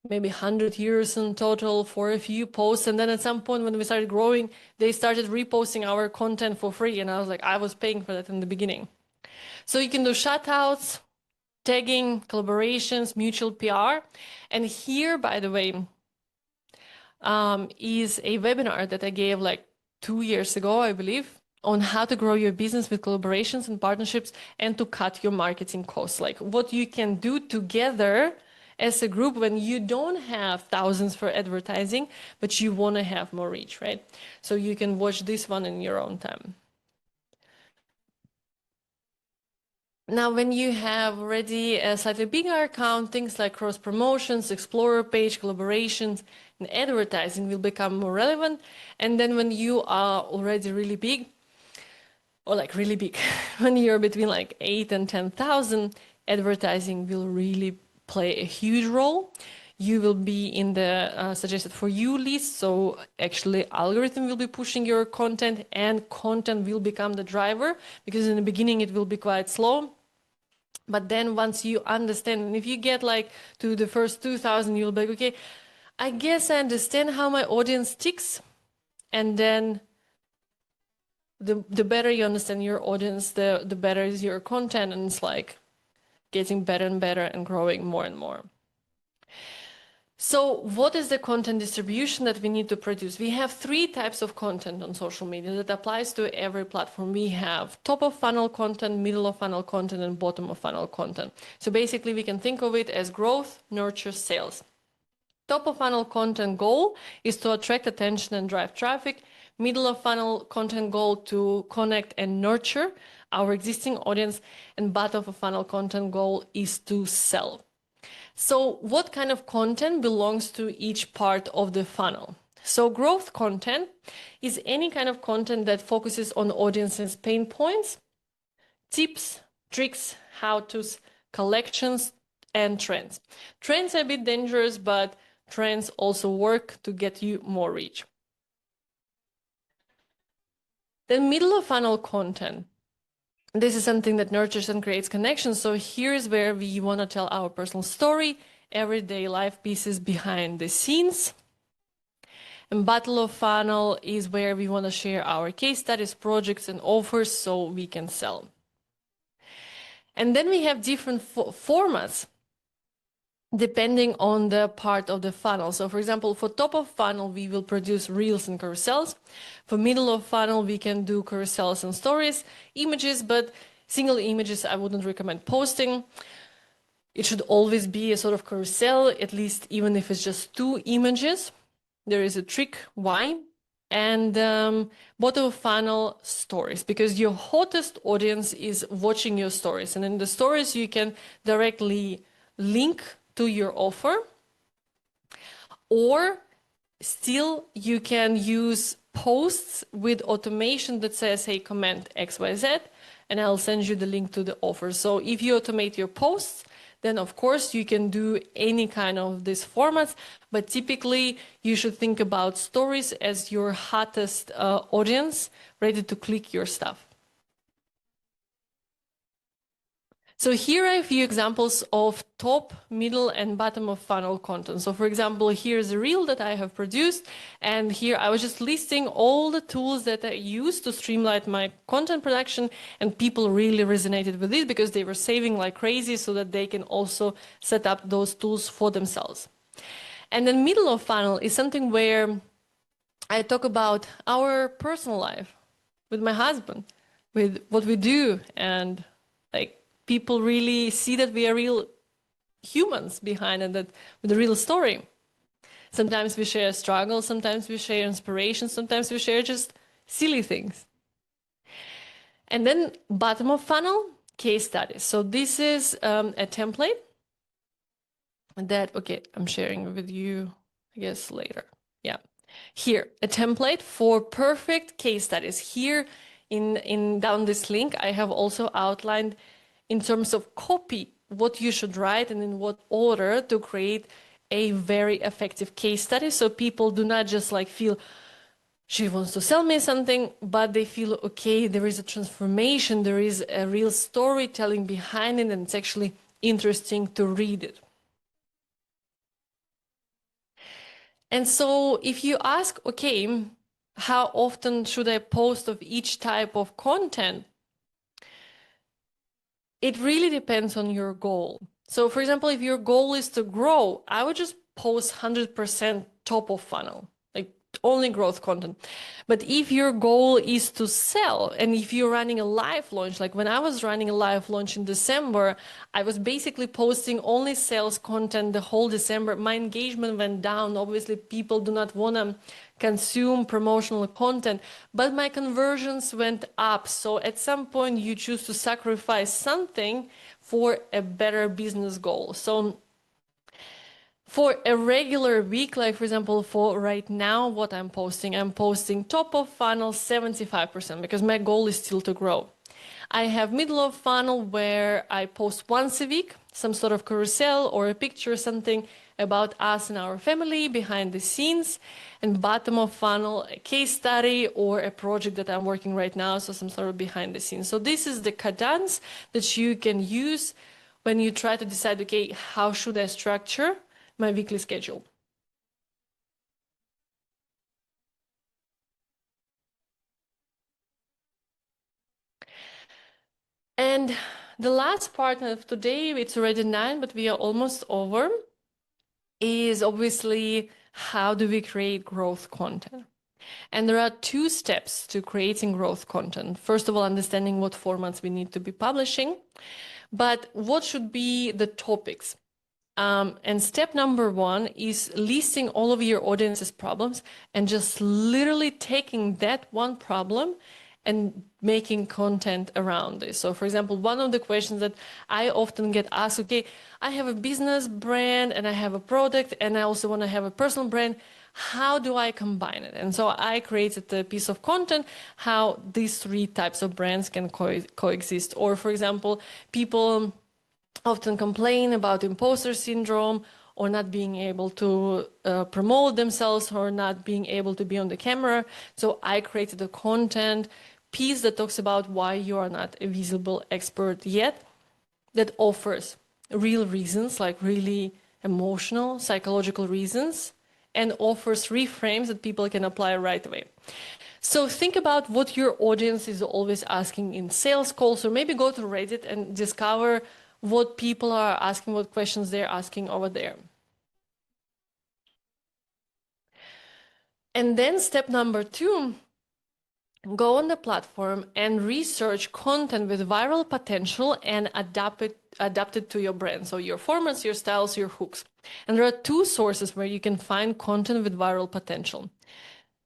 Maybe 100 euros in total for a few posts. And then at some point when we started growing, they started reposting our content for free. And I was like, I was paying for that in the beginning. So you can do shoutouts, tagging, collaborations, mutual PR. And here, by the way, is a webinar that I gave like 2 years ago, I believe, on how to grow your business with collaborations and partnerships and to cut your marketing costs, like what you can do together as a group when you don't have thousands for advertising, but you want to have more reach, right? So you can watch this one in your own time. Now, when you have already a slightly bigger account, things like cross promotions, explorer page, collaborations, and advertising will become more relevant. And then when you are already really big, or like really big, when you're between like 8 and 10,000, advertising will really play a huge role. You will be in the suggested for you list, so actually algorithm will be pushing your content and content will become the driver, because in the beginning it will be quite slow. But then once you understand, and if you get like to the first 2,000, you'll be like, okay, I guess I understand how my audience ticks. And then the better you understand your audience, the better is your content, and it's like getting better and better and growing more and more. So what is the content distribution that we need to produce? We have 3 types of content on social media that applies to every platform. We have top of funnel content, middle of funnel content, and bottom of funnel content. So basically we can think of it as growth, nurture, sales. Top of funnel content goal is to attract attention and drive traffic. Middle of funnel content goal to connect and nurture our existing audience. And bottom of funnel content goal is to sell. So what kind of content belongs to each part of the funnel? So growth content is any kind of content that focuses on audience's pain points, tips, tricks, how-tos, collections, and trends. Trends are a bit dangerous, but trends also work to get you more reach. Then middle of funnel content. This is something that nurtures and creates connections. So here's where we want to tell our personal story, everyday life pieces behind the scenes. And bottom of funnel is where we want to share our case studies, projects, and offers so we can sell. And then we have different formats depending on the part of the funnel. So for example, for top of funnel, we will produce reels and carousels. For middle of funnel, we can do carousels and stories, images, but single images I wouldn't recommend posting. It should always be a sort of carousel, at least even if it's just 2 images. There is a trick why. And bottom of funnel, stories, because your hottest audience is watching your stories. And in the stories, you can directly link to your offer, or still you can use posts with automation that says, hey, comment XYZ, and I'll send you the link to the offer. So if you automate your posts, then of course you can do any kind of these formats, but typically you should think about stories as your hottest audience ready to click your stuff. So here are a few examples of top, middle, and bottom of funnel content. So for example, here's a reel that I have produced, and here I was just listing all the tools that I use to streamline my content production, and people really resonated with this because they were saving like crazy so that they can also set up those tools for themselves. And then middle of funnel is something where I talk about our personal life with my husband, with what we do, and like people really see that we are real humans behind it, that with a real story. Sometimes we share struggles, sometimes we share inspiration, sometimes we share just silly things. And then bottom of funnel, case studies. So this is a template that, okay, I'm sharing with you, I guess, later. Yeah. Here, a template for perfect case studies. Here in down this link, I have also outlined in terms of copy, what you should write and in what order to create a very effective case study. So people do not just like feel she wants to sell me something, but they feel, okay, there is a transformation, there is a real storytelling behind it, and it's actually interesting to read it. And so if you ask, okay, how often should I post of each type of content? It really depends on your goal. So for example, if your goal is to grow, I would just post 100% top of funnel, like only growth content. But if your goal is to sell, and if you're running a live launch, like when I was running a live launch in December, I was basically posting only sales content the whole December. My engagement went down. Obviously, people do not want to consume promotional content, but my conversions went up. So at some point, you choose to sacrifice something for a better business goal. So for a regular week, like for example, for right now, what I'm posting top of funnel 75% because my goal is still to grow. I have middle of funnel where I post once a week, some sort of carousel or a picture, something about us and our family behind the scenes. And bottom of funnel, a case study or a project that I'm working right now, so some sort of behind the scenes. So this is the cadence that you can use when you try to decide, okay, how should I structure my weekly schedule. And the last part of today, it's already 9, but we are almost over, is obviously how do we create growth content? And there are 2 steps to creating growth content. First of all, understanding what formats we need to be publishing, but what should be the topics? And step number 1 is listing all of your audience's problems and just literally taking that one problem and making content around this. So for example, one of the questions that I often get asked, okay, I have a business brand and I have a product and I also want to have a personal brand. How do I combine it? And so I created a piece of content, how these 3 types of brands can coexist. Or for example, people often complain about imposter syndrome or not being able to promote themselves or not being able to be on the camera. So I created a content piece that talks about why you are not a visible expert yet, that offers real reasons, like really emotional, psychological reasons, and offers reframes that people can apply right away. So think about what your audience is always asking in sales calls, or maybe go to Reddit and discover what people are asking, what questions they're asking over there. And then step number 2, go on the platform and research content with viral potential and adapt it to your brand. So your formats, your styles, your hooks. And there are 2 sources where you can find content with viral potential.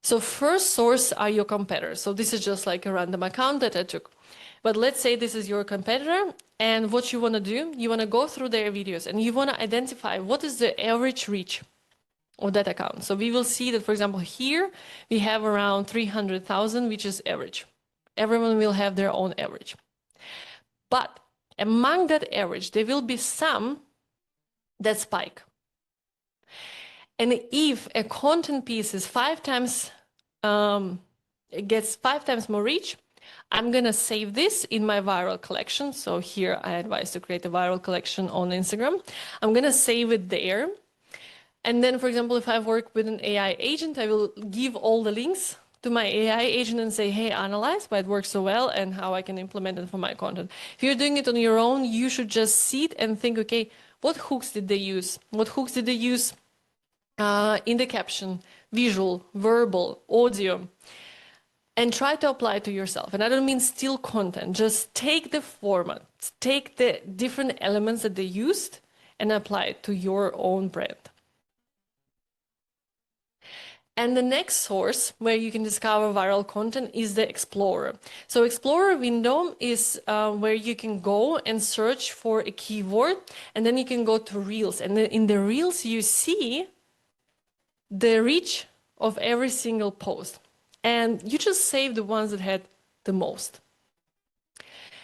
So first source are your competitors. So this is just like a random account that I took. But let's say this is your competitor, and what you want to do, you want to go through their videos and you want to identify what is the average reach of that account. So we will see that, for example, here we have around 300,000, which is average. Everyone will have their own average. But among that average, there will be some that spike. And if a content piece is 5 times, it gets 5 times more reach, I'm going to save this in my viral collection. So here I advise to create a viral collection on Instagram. I'm going to save it there. And then, for example, if I work with an AI agent, I will give all the links to my AI agent and say, hey, analyze why it works so well and how I can implement it for my content. If you're doing it on your own, you should just see it and think, okay, what hooks did they use? What hooks did they use in the caption, visual, verbal, audio? And try to apply it to yourself. And I don't mean steal content, just take the format, take the different elements that they used and apply it to your own brand. And the next source where you can discover viral content is the Explorer. So Explorer window is where you can go and search for a keyword, and then you can go to Reels. And then in the Reels, you see the reach of every single post. And you just save the ones that had the most.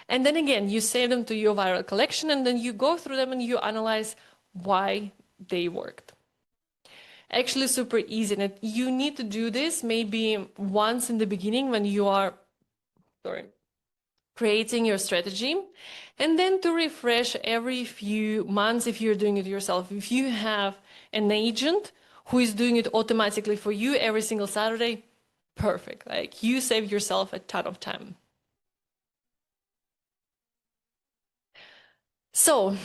And then again, you save them to your viral collection, and then you go through them and you analyze why they worked. Actually super easy, and you need to do this maybe once in the beginning when you are creating your strategy, and then to refresh every few months if you're doing it yourself. If you have an agent who is doing it automatically for you every single Saturday, perfect. Like, you save yourself a ton of time. So,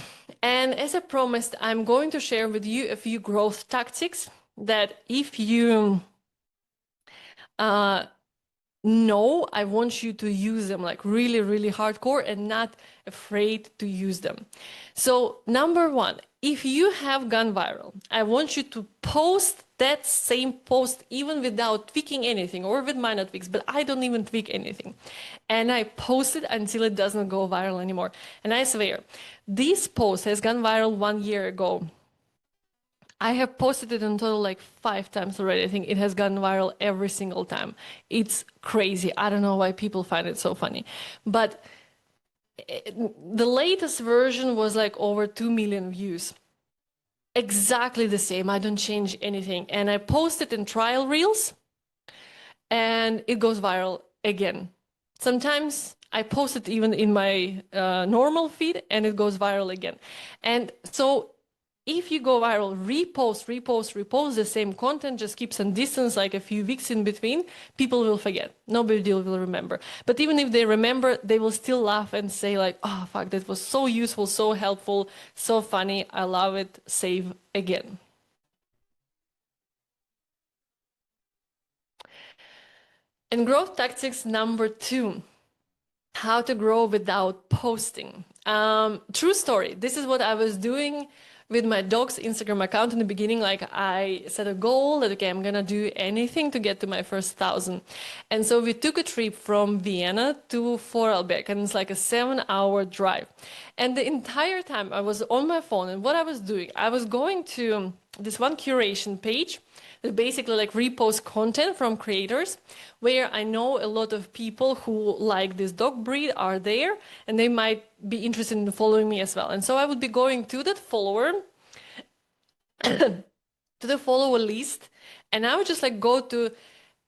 and as I promised, I'm going to share with you a few growth tactics that if you No, I want you to use them like really, really hardcore and not afraid to use them. So, number one, if you have gone viral, I want you to post that same post even without tweaking anything or with minor tweaks, but I don't even tweak anything. And I post it until it doesn't go viral anymore. And I swear, this post has gone viral 1 year ago. I have posted it in total like 5 times already. I think it has gone viral every single time. It's crazy. I don't know why people find it so funny. But the latest version was like over 2 million views. Exactly the same. I don't change anything. And I posted in trial reels and it goes viral again. Sometimes I post it even in my normal feed and it goes viral again. And so if you go viral, repost the same content, just keep some distance, like a few weeks in between, people will forget. Nobody will remember. But even if they remember, they will still laugh and say like, oh, fuck, that was so useful, so helpful, so funny. I love it. Save again. And growth tactics number 2. How to grow without posting. True story. This is what I was doing with my dog's Instagram account in the beginning. Like I set a goal that, okay, I'm gonna do anything to get to my first 1,000. And so we took a trip from Vienna to Vorarlberg and it's like a 7-hour drive. And the entire time I was on my phone and what I was doing, I was going to this one curation page that basically like repost content from creators where I know a lot of people who like this dog breed are there and they might be interested in following me as well. And so I would be going to that follower, to the follower list, and I would just like go to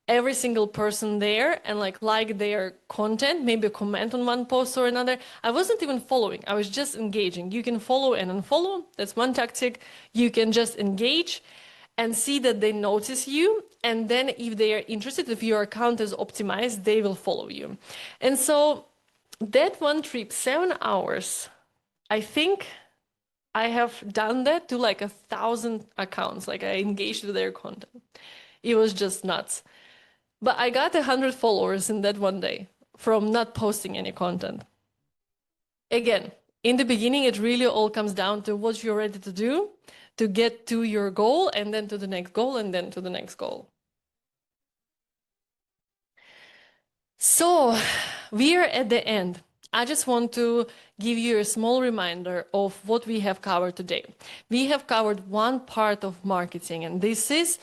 every single person there and like their content, maybe comment on one post or another. I wasn't even following, I was just engaging. You can follow and unfollow, that's one tactic. You can just engage and see that they notice you, and then if they are interested, if your account is optimized, they will follow you. And so that one trip, 7 hours, I think I have done that to like 1,000 accounts. Like I engaged with their content. It was just nuts. But I got 100 followers in that one day from not posting any content. Again, in the beginning, it really all comes down to what you're ready to do to get to your goal, and then to the next goal, and then to the next goal. So we are at the end. I just want to give you a small reminder of what we have covered today. We have covered one part of marketing, and this is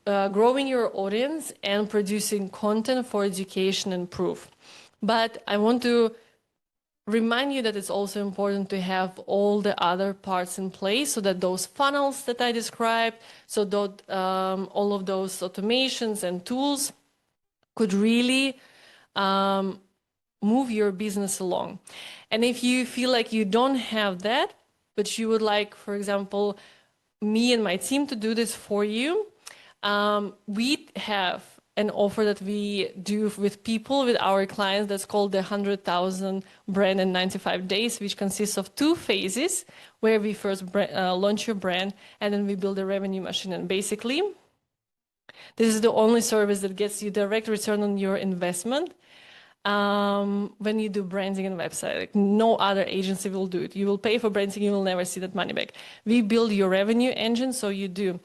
growing your audience and producing content for education and proof. But I want to remind you that it's also important to have all the other parts in place so that those funnels that I described, so that all of those automations and tools could really move your business along. And if you feel like you don't have that, but you would like, for example, me and my team to do this for you, we have an offer that we do with people, with our clients, that's called the 100,000 brand in 95 days, which consists of 2 phases, where we first launch your brand and then we build a revenue machine. And basically, this is the only service that gets you direct return on your investment when you do branding and website. Like no other agency will do it. You will pay for branding, you will never see that money back. We build your revenue engine, so you do.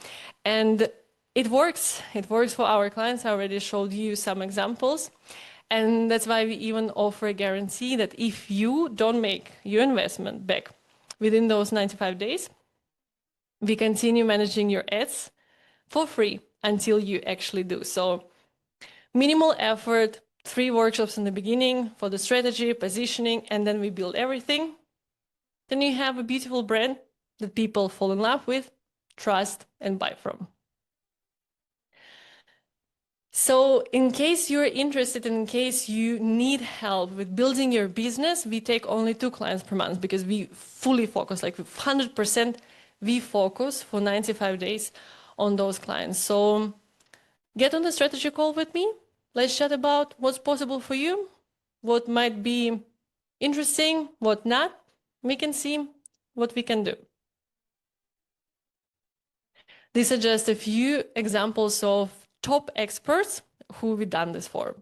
And it works. It works for our clients. I already showed you some examples. And that's why we even offer a guarantee that if you don't make your investment back within those 95 days, we continue managing your ads for free until you actually do. So minimal effort, 3 workshops in the beginning for the strategy, positioning, and then we build everything. Then you have a beautiful brand that people fall in love with, trust, and buy from. So in case you're interested, in case you need help with building your business, we take only 2 clients per month because we fully focus, like 100%, we focus for 95 days on those clients. So get on the strategy call with me. Let's chat about what's possible for you, what might be interesting, what not. We can see what we can do. These are just a few examples of top experts who we done this for.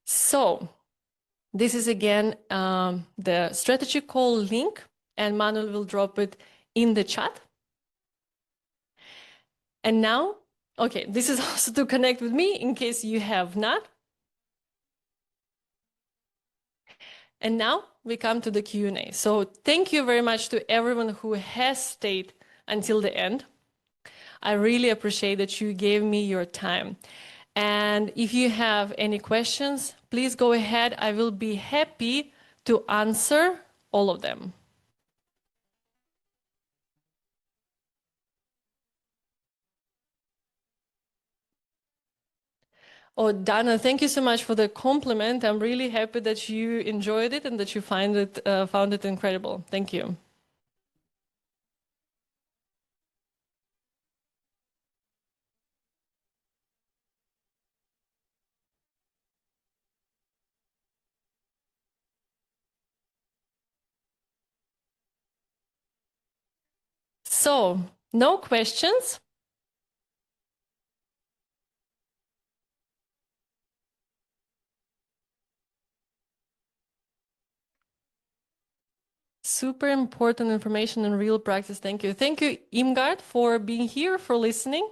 So this is again the strategy call link, and Manuel will drop it in the chat. And now, okay, this is also to connect with me in case you have not. And now we come to the Q&A. So thank you very much to everyone who has stayed until the end. I really appreciate that you gave me your time. And if you have any questions, please go ahead. I will be happy to answer all of them. Oh, Dana, thank you so much for the compliment. I'm really happy that you enjoyed it and that you found it incredible. Thank you. So, no questions? Super important information and real practice. Thank you. Thank you, Imgard, for being here, for listening.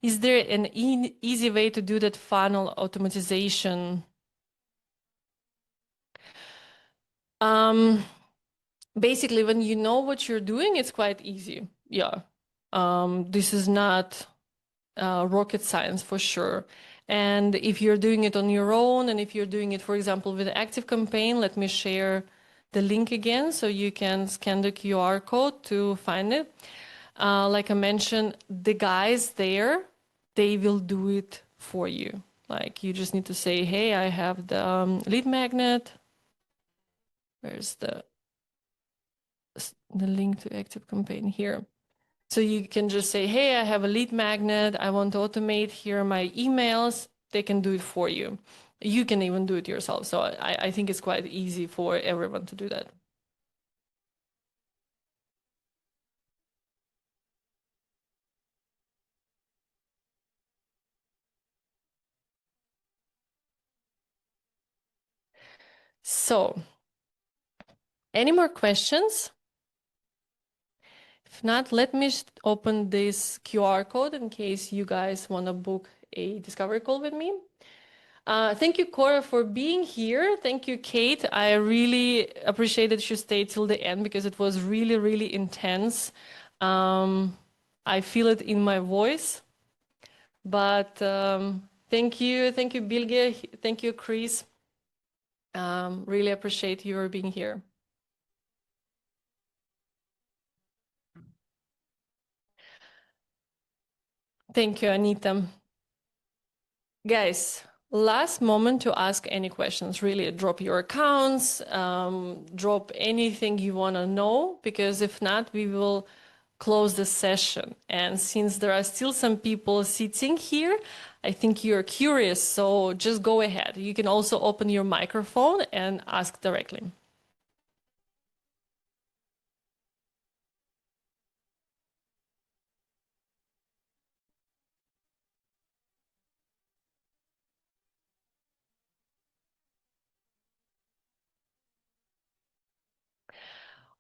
Is there an easy way to do that funnel automatization? Basically, when you know what you're doing, it's quite easy. Yeah. This is not rocket science for sure. And if you're doing it on your own, and if you're doing it, for example, with Active Campaign, let me share the link again so you can scan the QR code to find it. Like I mentioned, the guys there, they will do it for you. Like you just need to say, hey, I have the lead magnet. Where's the link to Active Campaign here? So you can just say, hey, I have a lead magnet. I want to automate here my emails. They can do it for you. You can even do it yourself. So I think it's quite easy for everyone to do that. So, any more questions? If not, let me open this QR code in case you guys want to book a discovery call with me. Thank you, Cora, for being here. Thank you, Kate. I really appreciate that you stayed till the end because it was really, really intense. I feel it in my voice. But thank you, Bilge. Thank you, Chris. Really appreciate your being here. Thank you, Anita. Guys, last moment to ask any questions. Really, drop your accounts, drop anything you want to know, because if not, we will close the session. And since there are still some people sitting here, I think you're curious, so just go ahead. You can also open your microphone and ask directly.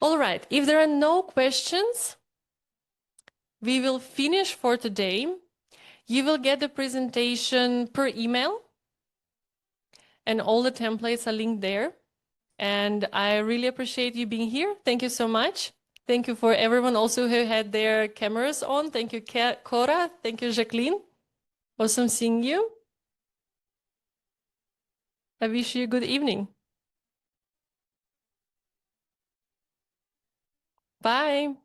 All right, if there are no questions, we will finish for today. You will get the presentation per email, and all the templates are linked there. And I really appreciate you being here. Thank you so much. Thank you for everyone also who had their cameras on. Thank you, Cora. Thank you, Jacqueline. Awesome seeing you. I wish you a good evening. Bye.